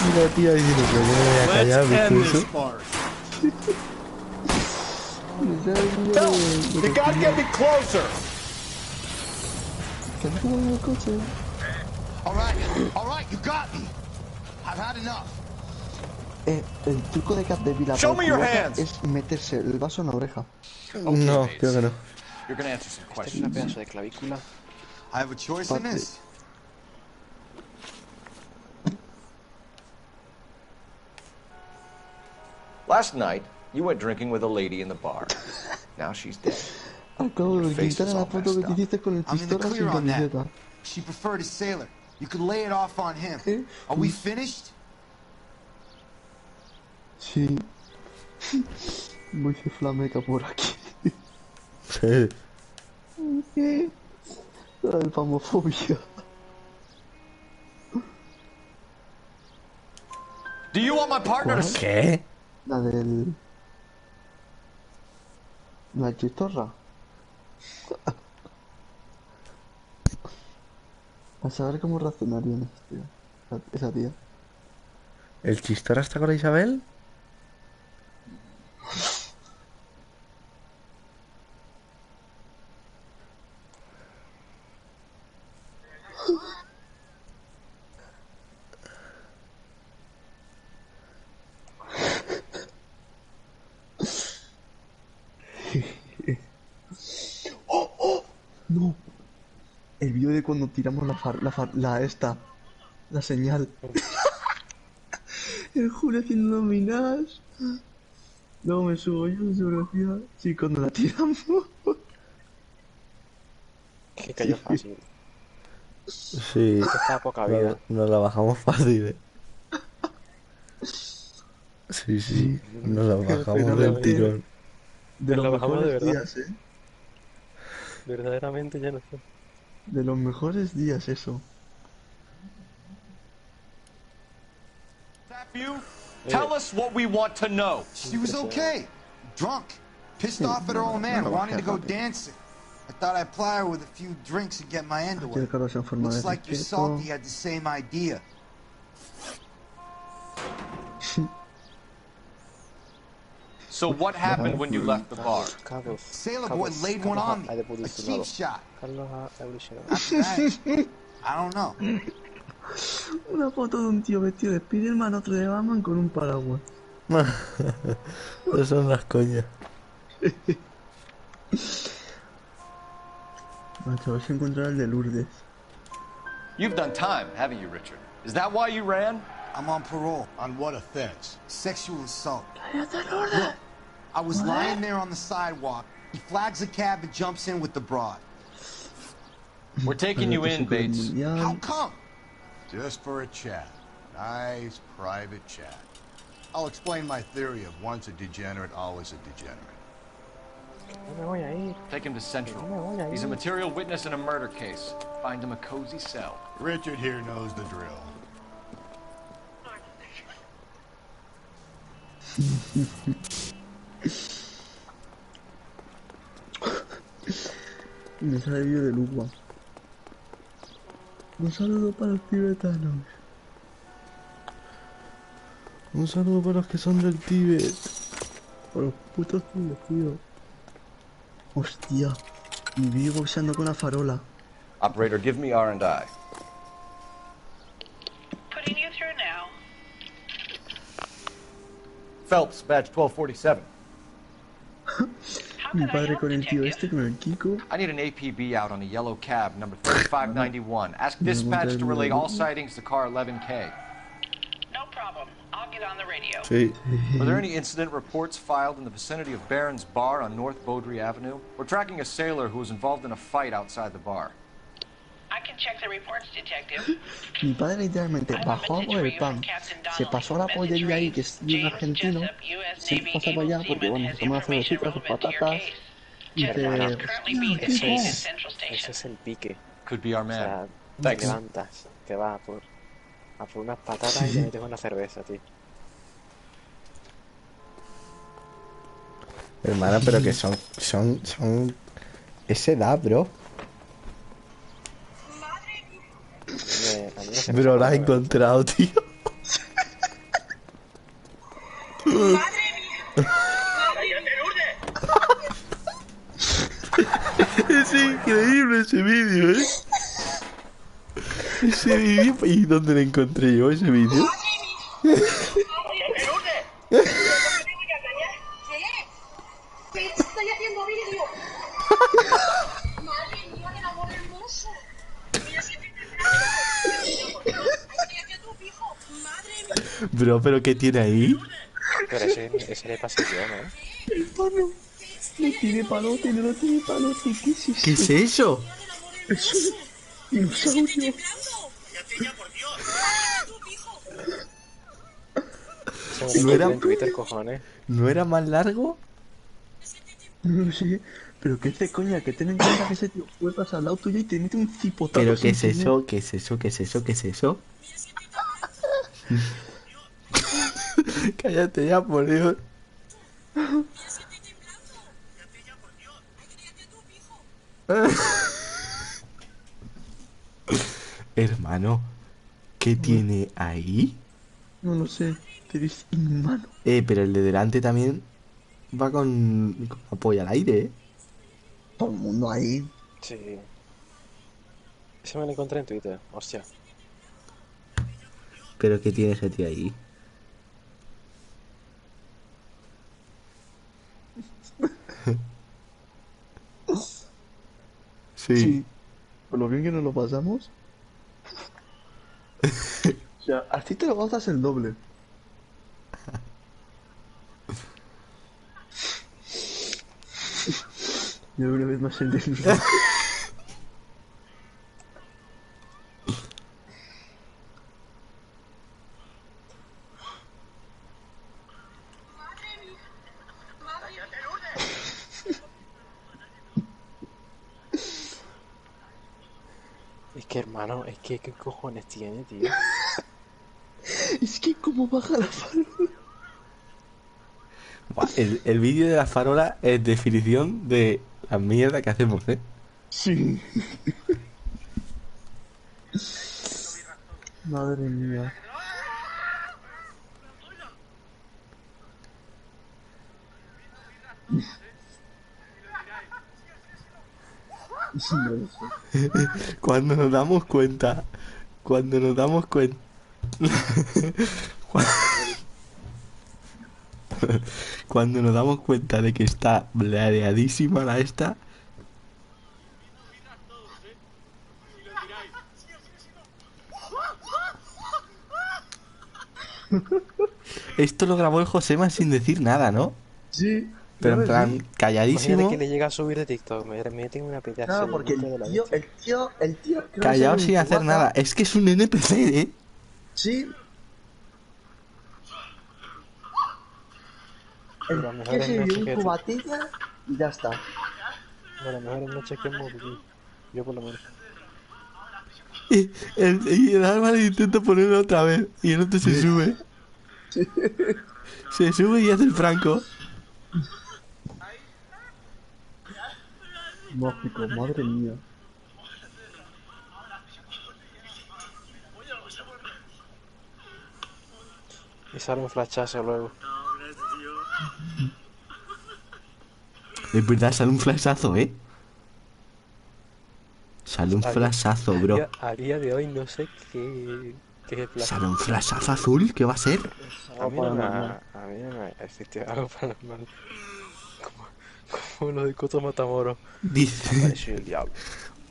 Mira, tío, diciendo que yo me voy a callar, Let's end ¿viste this eso? farce. Phelps, you gotta get me closer. All right, you got me. I've had enough. El truco de Capdevila Show me your hands. es meterse el vaso en la oreja. No, creo que no. You're gonna answer some Este es questions. una pedazo de clavícula. I have a choice in this. Last night, you went drinking with a lady in the bar. Now she's dead. Acabo de face quitar is la all foto que te hiciste con el I'm in the chistorra clear sin on that. camiseta. She preferred a sailor. You could lay it off on him. Are we finished? Sí. Muy flamenca por aquí. Sí. ¿Qué? La del famofobia. Do you want my partner to... ¿Qué? La del... La chistorra. A saber cómo reaccionarían esa tía. ¿El chistorra está con la Isabel? No. El vídeo de cuando tiramos la señal. El Julio haciendo dominadas. No, me subo yo en geografía. Sí, cuando la tiramos. Que cayó fácil. Sí. Está poca vida. Nos la bajamos fácil, ¿eh? Sí. Nos la bajamos del tirón. De los bajamos de mejores verdad. días, ¿eh? Verdaderamente ya no sé. De los mejores días, eso. Tell us what we want to know. She was okay. Drunk. Pissed off at her old man, wanting to go dancing. I thought I'd ply her with a few drinks and get my end away. Looks like your salty had the same idea. So what happened when you left the bar? Sailor boy laid one on me. A cheap shot. After that, I don't know. Una foto de un tío vestido de Spiderman, otro de Batman con un paraguas. Esas son las coñas. Macho, a ver si encontrar el de Lourdes. You've done time, haven't you, Richard? Is that why you ran? I'm on parole. On what offense? Sexual assault. Cállate, Lourdes. Look, I was lying there on the sidewalk. He flags a cab and jumps in with the broad. We're taking you in, Bates. How come? Just for a chat. Nice private chat. I'll explain my theory of once a degenerate, always a degenerate. No me voy a ir. Take him to Central. No me voy a ir. He's a material witness in a murder case. Find him a cozy cell. Richard here knows the drill. Me sale vídeo de Lupa. Un saludo para los tibetanos. Un saludo para los que son del Tíbet. Para los putos tíos, tío. Hostia. Mi vídeo boxeando con la farola. Operator, give me R&I. Putting you through now. Phelps, badge 1247. Mi padre con el tío este, con el Kiko. I need an APB out on a yellow cab, number 3591. Ask dispatch to relay all sightings to car 11K. No problem. I'll get on the radio. Sí. Were there any incident reports filed in the vicinity of Barron's Bar on North Beaudry Avenue? We're tracking a sailor who was involved in a fight outside the bar. I can check the reports, detective. Mi padre literalmente bajó a por el pan, se pasó a la pollería ahí, que es de un argentino, se pasó para allá porque, bueno, se tomó una cervecita, sus patatas, y dice, Ese es el pique. Could be our O man. sea, te Thanks. levantas, te vas a por unas patatas y te metes una cerveza, tío. Hermano, pero que son esa edad, bro. A mí no se me Bro, la has ocurre. encontrado, tío. Es increíble ese vídeo, ¿eh? Ese vídeo. ¿Y dónde lo encontré yo ese vídeo? Estoy haciendo vídeo. Madre mía, del amor hermoso. Mira si Bro, ¿pero qué tiene ahí? Pero ese le pasa yo, ¿no? el palo, no tiene palote, no tiene palote, ¿qué es eso? ¿Qué es eso? Es un dinosaurio. Se ¿No me era, en Twitter, cojones. ¿No era más largo? No lo sé, pero que es de coña, que ten en cuenta que ese tío puede pasar al lado tuyo y te mete un cipotazo. ¿Pero qué es sin eso? ¿Qué es eso? ¿Qué es eso? ¿Qué es eso? Cállate ya, por Dios. Hermano, ¿qué tiene ahí? No lo sé, pero es inhumano. Pero el de delante también va con apoyo al aire, ¿eh? Todo el mundo ahí. Sí. Ese me lo encontré en Twitter, hostia. ¿Pero qué tiene ese tío ahí? Sí. Por lo bien que nos lo pasamos. O sea, así te lo gozas el doble. Yo una vez más entendido. Es que, hermano, es que ¿qué cojones tiene, tío? Es que como baja la farola. Buah, el vídeo de la farola es definición de la mierda que hacemos, ¿eh? Sí. Madre mía. No lo sé. Cuando nos damos cuenta cuando nos damos cuenta de que está blareadísima la esta. Esto lo grabó el Josema sin decir nada, ¿no? Sí. Pero en plan, Imagínate calladísimo. que le llega a subir de TikTok, me meten una pedazo Claro, de porque de la el tío creo que Callado es el sin hacer cubata. nada. Es que es un NPC, ¿eh? Sí. Pero a lo mejor ¿Qué es se mejor dio que un tú. cubatilla? Y ya está. De las mejores noches que hemos vivido. Yo por lo menos. Y el Álvaro intenta ponerlo otra vez. Y el otro se sube. Se sube y hace el franco. Mágico, madre mía. Y sale un flashazo luego. Es verdad, sale un flashazo, ¿eh? Sale un flashazo, bro. A día de hoy no sé qué es el flash. ¿Sale un flashazo azul? ¿Qué va a ser? A mí no me existe algo paranormal. Como lo de Coto Matamoros. Dice. Apareció el diablo.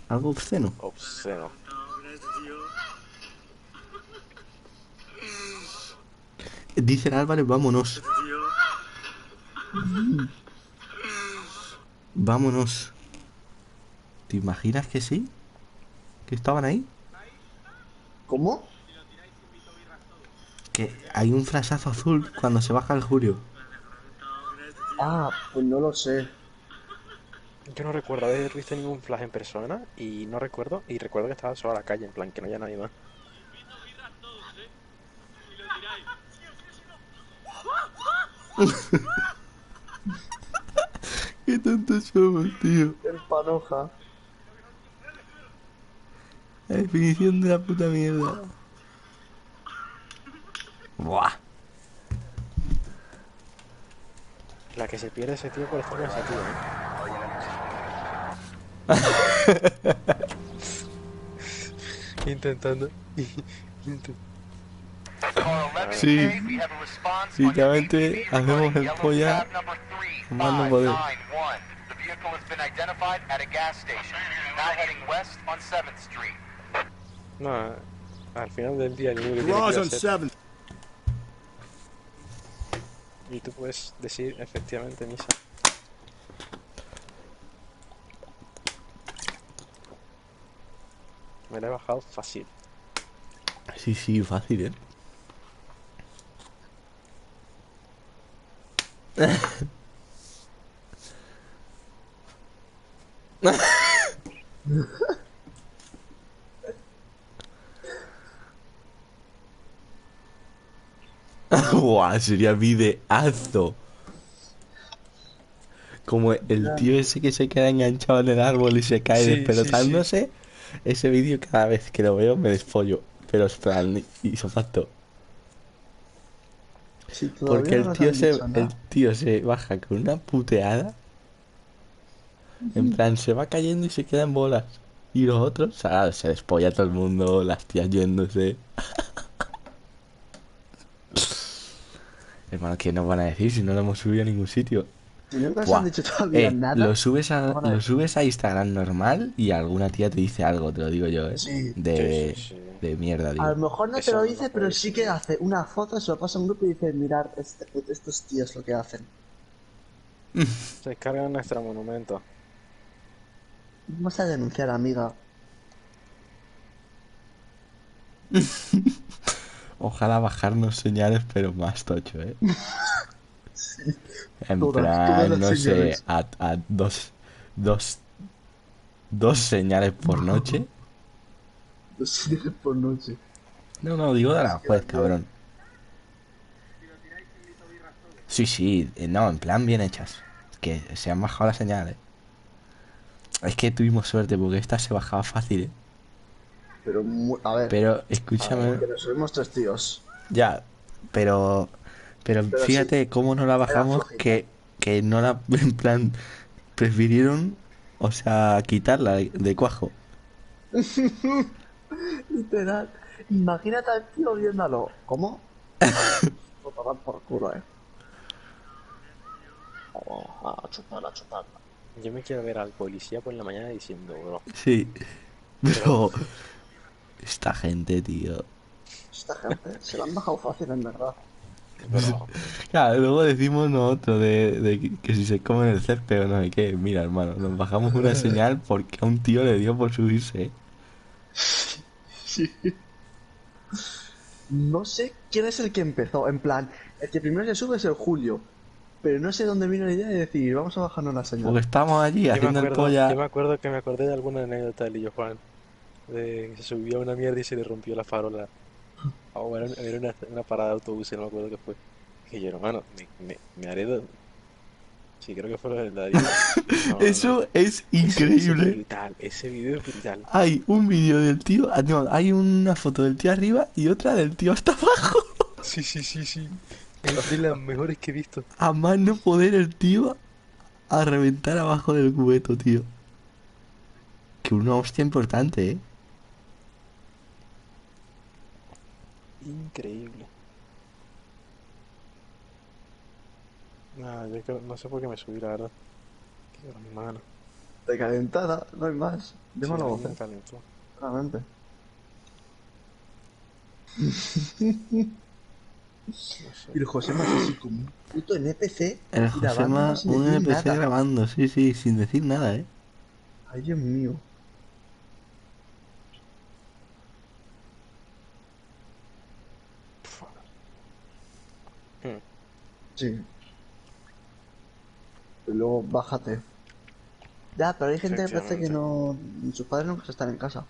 Algo obsceno. Obsceno. Dice el Álvarez, vámonos. Vámonos. ¿Te imaginas que sí? ¿Que estaban ahí? ¿Cómo? Que hay un flashazo azul cuando se baja el Julio. Ah, pues no lo sé. Yo no recuerdo haber visto ningún flash en persona y recuerdo que estaba solo a la calle, en plan, que no había nadie más. Qué tontos somos, tío. El panoja. La definición de la puta mierda. Buah. La que se pierde ese tío por estar con ese tío, Intentando. Sí. Sinceramente, hacemos el polla. Más no poder. No, al final del día el único que Garage tiene on que hacer... 7th. Y tú puedes decir efectivamente misa. Me la he bajado fácil. Sí, fácil, ¿eh? Buah, sería videazo. Como el tío ese que se queda enganchado en el árbol y se cae despelotándose. Ese vídeo cada vez que lo veo me despollo. Pero es plan isofacto. Si Porque todavía no nos han dicho nada. el tío se baja con una puteada. En plan, se va cayendo y se queda en bolas. Y los otros, o sea, se despolla todo el mundo, las tías yéndose. Hermano, ¿qué nos van a decir si no lo hemos subido a ningún sitio? Si no nos han dicho todavía nada. Lo subes a Instagram normal y alguna tía te dice algo, te lo digo yo, ¿eh? Sí. De mierda, digo. A lo mejor no te lo dice, pero sí que hace una foto, se lo pasa a un grupo y dice, mirad, estos tíos lo que hacen. Se cargan nuestro monumento. Vamos a denunciar, amiga. Ojalá bajarnos señales, pero más tocho, ¿eh? Sí. En todas plan, no sé, señales. a dos señales por noche. 2 señales por noche. No, digo de la juez, cabrón. Sí, no, en plan bien hechas. Que se han bajado las señales. Es que tuvimos suerte porque esta se bajaba fácil, ¿eh? Pero, a ver. Pero, escúchame. Porque nos subimos 3 tíos. Ya, pero fíjate cómo no la bajamos que no la, en plan, prefirieron, o sea, quitarla de cuajo. Literal. Imagínate al tío viéndolo. ¿Cómo? Lo toman por culo, a chuparla. Yo me quiero ver al policía por la mañana diciendo, bro. Sí, pero esta gente, tío. Esta gente se la han bajado fácil, en verdad. Claro, luego decimos nosotros de que si se comen el césped o no sé qué. Mira, hermano, nos bajamos una señal porque a un tío le dio por subirse, ¿eh? Sí. No sé quién es el que empezó. En plan, el que primero se sube es el Julio. Pero no sé dónde vino la idea de decir, vamos a bajarnos la señal. Porque estamos allí haciendo el polla. Yo me acuerdo que me acordé de alguna anécdota del Lillo Juan. De que se subió a una mierda y se le rompió la farola. O era una parada de autobús, no me acuerdo qué fue. Que yo, hermano, me haré... Sí, creo que fue la de... No, Eso es increíble. Es brutal, ese vídeo es brutal. Hay un vídeo del tío... No, hay una foto del tío arriba y otra del tío hasta abajo. Sí. Es de las mejores que he visto. A más no poder el tío a reventar abajo del cubeto, tío. Que una hostia importante, ¿eh? Increíble. Nada, yo creo, no sé por qué me subí, la verdad. Qué hermano. De calentada, no hay más. Démoslo Sí, voces. me calentó. Claramente. No sé. Y el Josema es así como un puto NPC. El grabando Josema, sin un decir NPC nada. grabando, sí, sin decir nada, ¿eh? Ay, Dios mío. Sí. Y luego bájate. Ya, pero hay gente que parece que no... Sus padres nunca están en casa.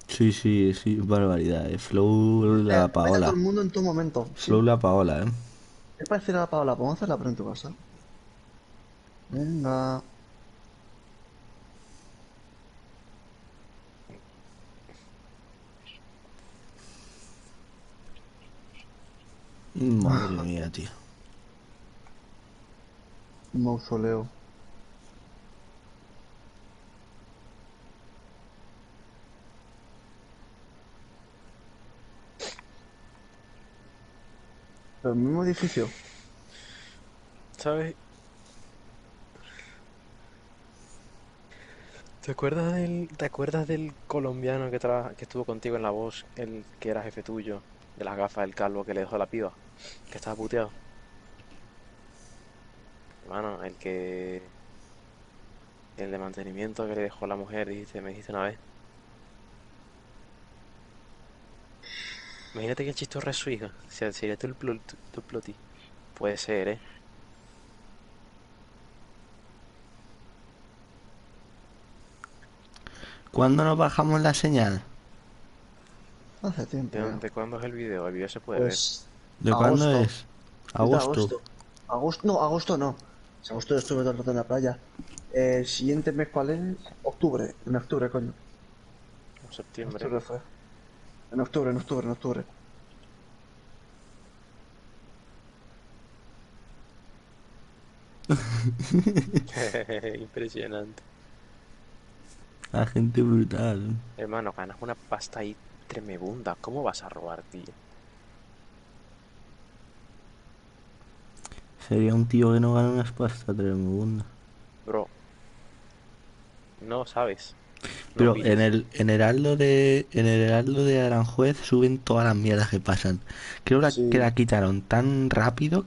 Sí, barbaridad, Flow la Vete a todo Paola. el mundo en todo momento. Flow la Paola, ¿eh? Es parecido a la Paola, podemos hacerla pero en tu casa. Venga. Madre mía, tío. Mausoleo. ¿El mismo edificio? ¿Sabes? ¿Te acuerdas del colombiano que estuvo contigo en La Voz, el que era jefe tuyo, de las gafas del calvo que le dejó la piba, que estaba puteado? Hermano, el de mantenimiento que le dejó la mujer, me dijiste una vez. Imagínate que el chistorra es su hija, sería tu ploti. Puede ser, ¿eh? ¿Cuándo nos bajamos la señal? Hace tiempo. ¿De cuándo es el video? El video se puede Pues... ¿De cuándo es? Agosto. Agosto no. Si agosto estuve todo el rato en la playa. El siguiente mes, ¿cuál es? Octubre. En octubre, coño. ver. Septiembre. Octubre fue. En octubre. Impresionante. La gente brutal. Hermano, ganas una pasta ahí tremebunda. ¿Cómo vas a robar, tío? Sería un tío que no gana una pasta tremenda. Bro. No sabes. Pero en el Heraldo de Aranjuez suben todas las mierdas que pasan. Creo que la quitaron tan rápido.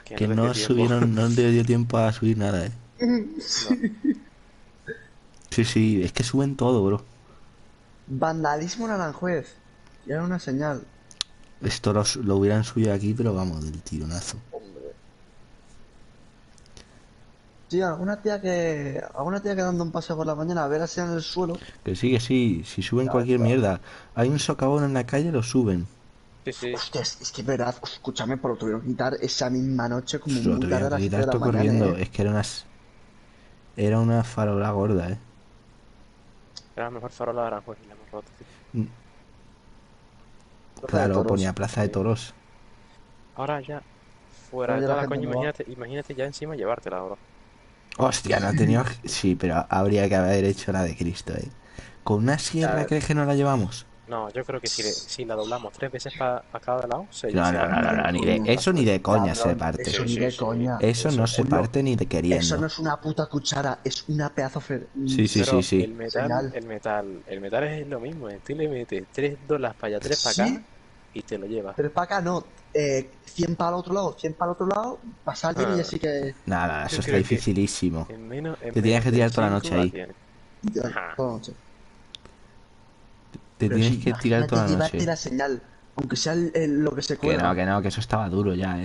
Que no subieron, no le dio tiempo a subir nada, ¿eh? Sí, es que suben todo, bro. Vandalismo en Aranjuez. Y era una señal. Esto lo hubieran subido aquí, pero vamos, del tironazo. Sí, alguna tía que dando un paseo por la mañana a ver así en el suelo. Que sí, si suben cualquier mierda. Hay un socavón en la calle, lo suben. Sí. Hostia, es que es verdad, escúchame, pero lo tuvieron que quitar esa misma noche como Lo muy tarde a tuvieron las que 7 quitar de la todo mañana, corriendo. Es que era una farola gorda, ¿eh? Era la mejor farola de Aranjuez y la hemos roto, tío. Claro, ponía Plaza de Toros. Ahora ya, fuera de toda la coña, imagínate ya encima llevártela ahora. Hostia, no ha tenido... Sí, pero habría que haber hecho la de Cristo, ¿eh? ¿Con una sierra crees que no la llevamos? No, yo creo que si la doblamos 3 veces para cada lado, No, ni de coña se parte. Eso ni de coña. Eso no se parte ni de queriendo. Eso no es una puta cuchara, es una pedazo Sí. El metal es lo mismo, tú le metes $3 para allá, 3 para acá y te lo llevas. 3 para acá no, 100 para el otro lado, pasar allí y así que... Nada, eso está dificilísimo. Te tienes que tirar toda la noche ahí. Toda la noche. Te tienes que tirar toda la noche. Llevarte la señal Aunque sea lo que se cuelga. Que eso estaba duro ya,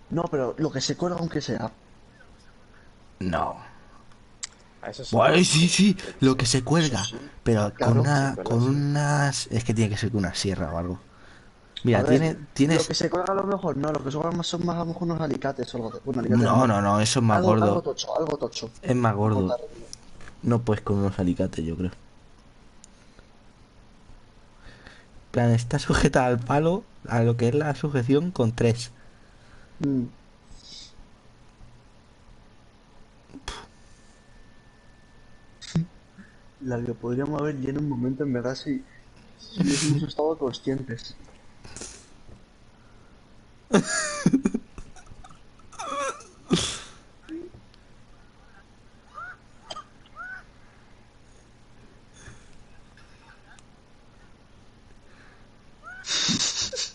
No, pero lo que se cuelga aunque sea. No. A eso sí. Bueno, sí, lo que se cuelga. Sí. Pero Claro. con unas... Es que tiene que ser con una sierra o algo. A Mira, ver, lo tienes... que se cuelga a lo mejor no, lo que se cuelga más son más a lo mejor unos alicates o algo de... Bueno, alicates no. No, eso es más Algo gordo. tocho, algo tocho. Es más gordo. Cortar. No puedes con unos alicates, yo creo. En plan, está sujeta al palo, a lo que es la sujeción, con 3. Mm. La que podríamos haber ya en un momento, en verdad, si hubiésemos estado conscientes.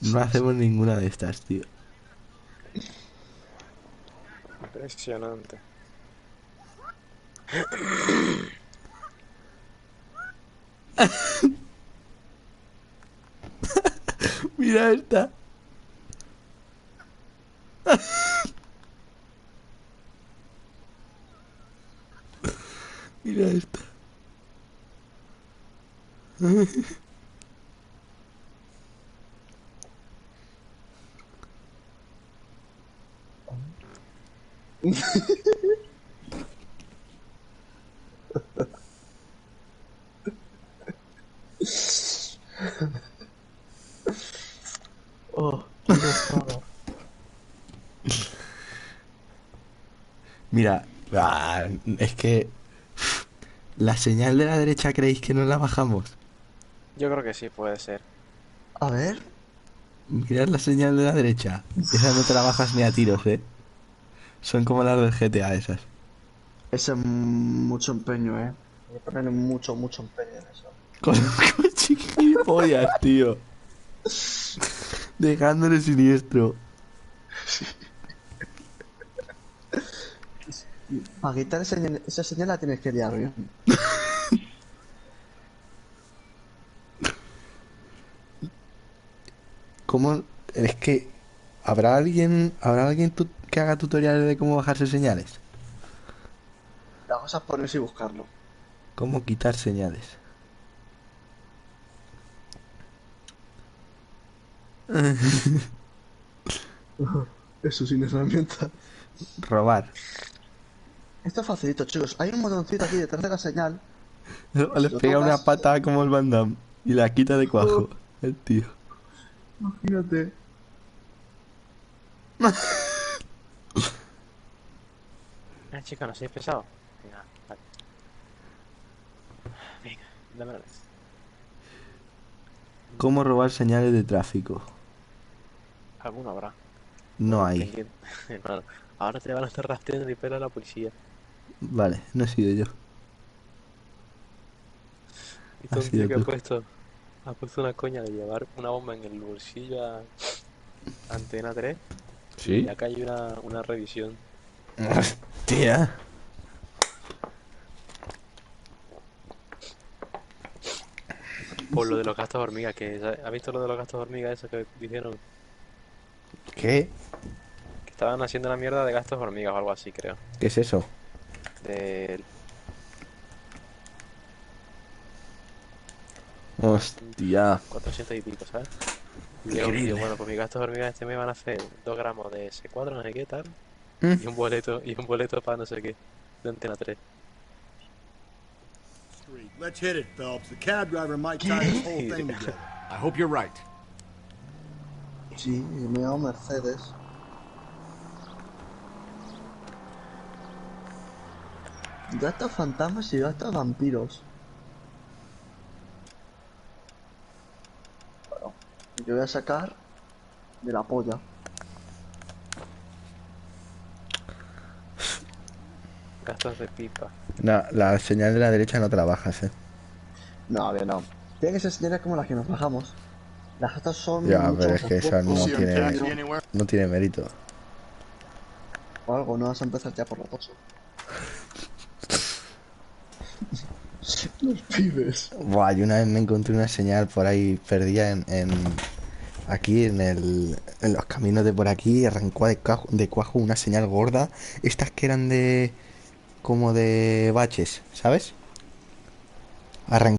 No hacemos ninguna de estas, tío. Impresionante. Mira esta. Mira esta. Oh, qué gozada. Mira, es que la señal de la derecha, ¿creéis que no la bajamos? Yo creo que sí, puede ser. A ver. Mirad la señal de la derecha. Esa no te la bajas ni a tiros, Son como las del GTA esas. Ese es mucho empeño, Hay que ponerle mucho empeño en eso. Con chiquillas, tío. Dejándole siniestro. Para quitar esa señal la tienes que liar bien. ¿Cómo? Es que... ¿Habrá alguien que haga tutoriales de cómo bajarse señales? La cosa es ponerse y buscarlo. ¿Cómo quitar señales? Eso sin herramienta. Robar. Esto es facilito, chicos. Hay un botoncito aquí detrás de la señal. Le pega una patada como el Van Damme y la quita de cuajo. El tío. Imagínate. Chica, no seas pesado. Venga, vale. Venga, dámelo. ¿Cómo robar señales de tráfico? Alguno habrá. No hay. Hermano, ahora te van a estar rastreando y pela a la policía. Vale, no he sido yo. Y un tío que ha puesto una coña de llevar una bomba en el bolsillo a Antena 3. ¿Sí? Y acá hay una revisión. Hostia. Por lo de los gastos hormigas, ¿has visto lo de los gastos hormigas eso que dijeron? ¿Qué? Que estaban haciendo la mierda de gastos hormigas o algo así, creo. ¿Qué es eso? De... Hostia. 400 y pico, ¿sabes? Y Increíble. digo, bueno, pues mis gastos hormigas este mes van a hacer 2 gramos de C4, no sé qué, tal. Y un boleto para no sé qué, de Antena 3. Let's hit it, Phelps. The cab driver might tie this whole thing together. I hope you're right. Sí, me llamo Mercedes. Gastos fantasmas y gastos vampiros. Bueno, yo voy a sacar de la polla. Gastos de pipa. No, la señal de la derecha no te la bajas, No, bien, no. Tiene que ser señales como las que nos bajamos. Las otras son Ya, mucho pero es que esa no tiene mérito. O algo, no vas a empezar ya por la tocho. Los pibes. Buah, yo una vez me encontré una señal por ahí perdida aquí en los caminos de por aquí, y arrancó de cuajo una señal gorda. Estas que eran como de baches, ¿sabes? Arrancó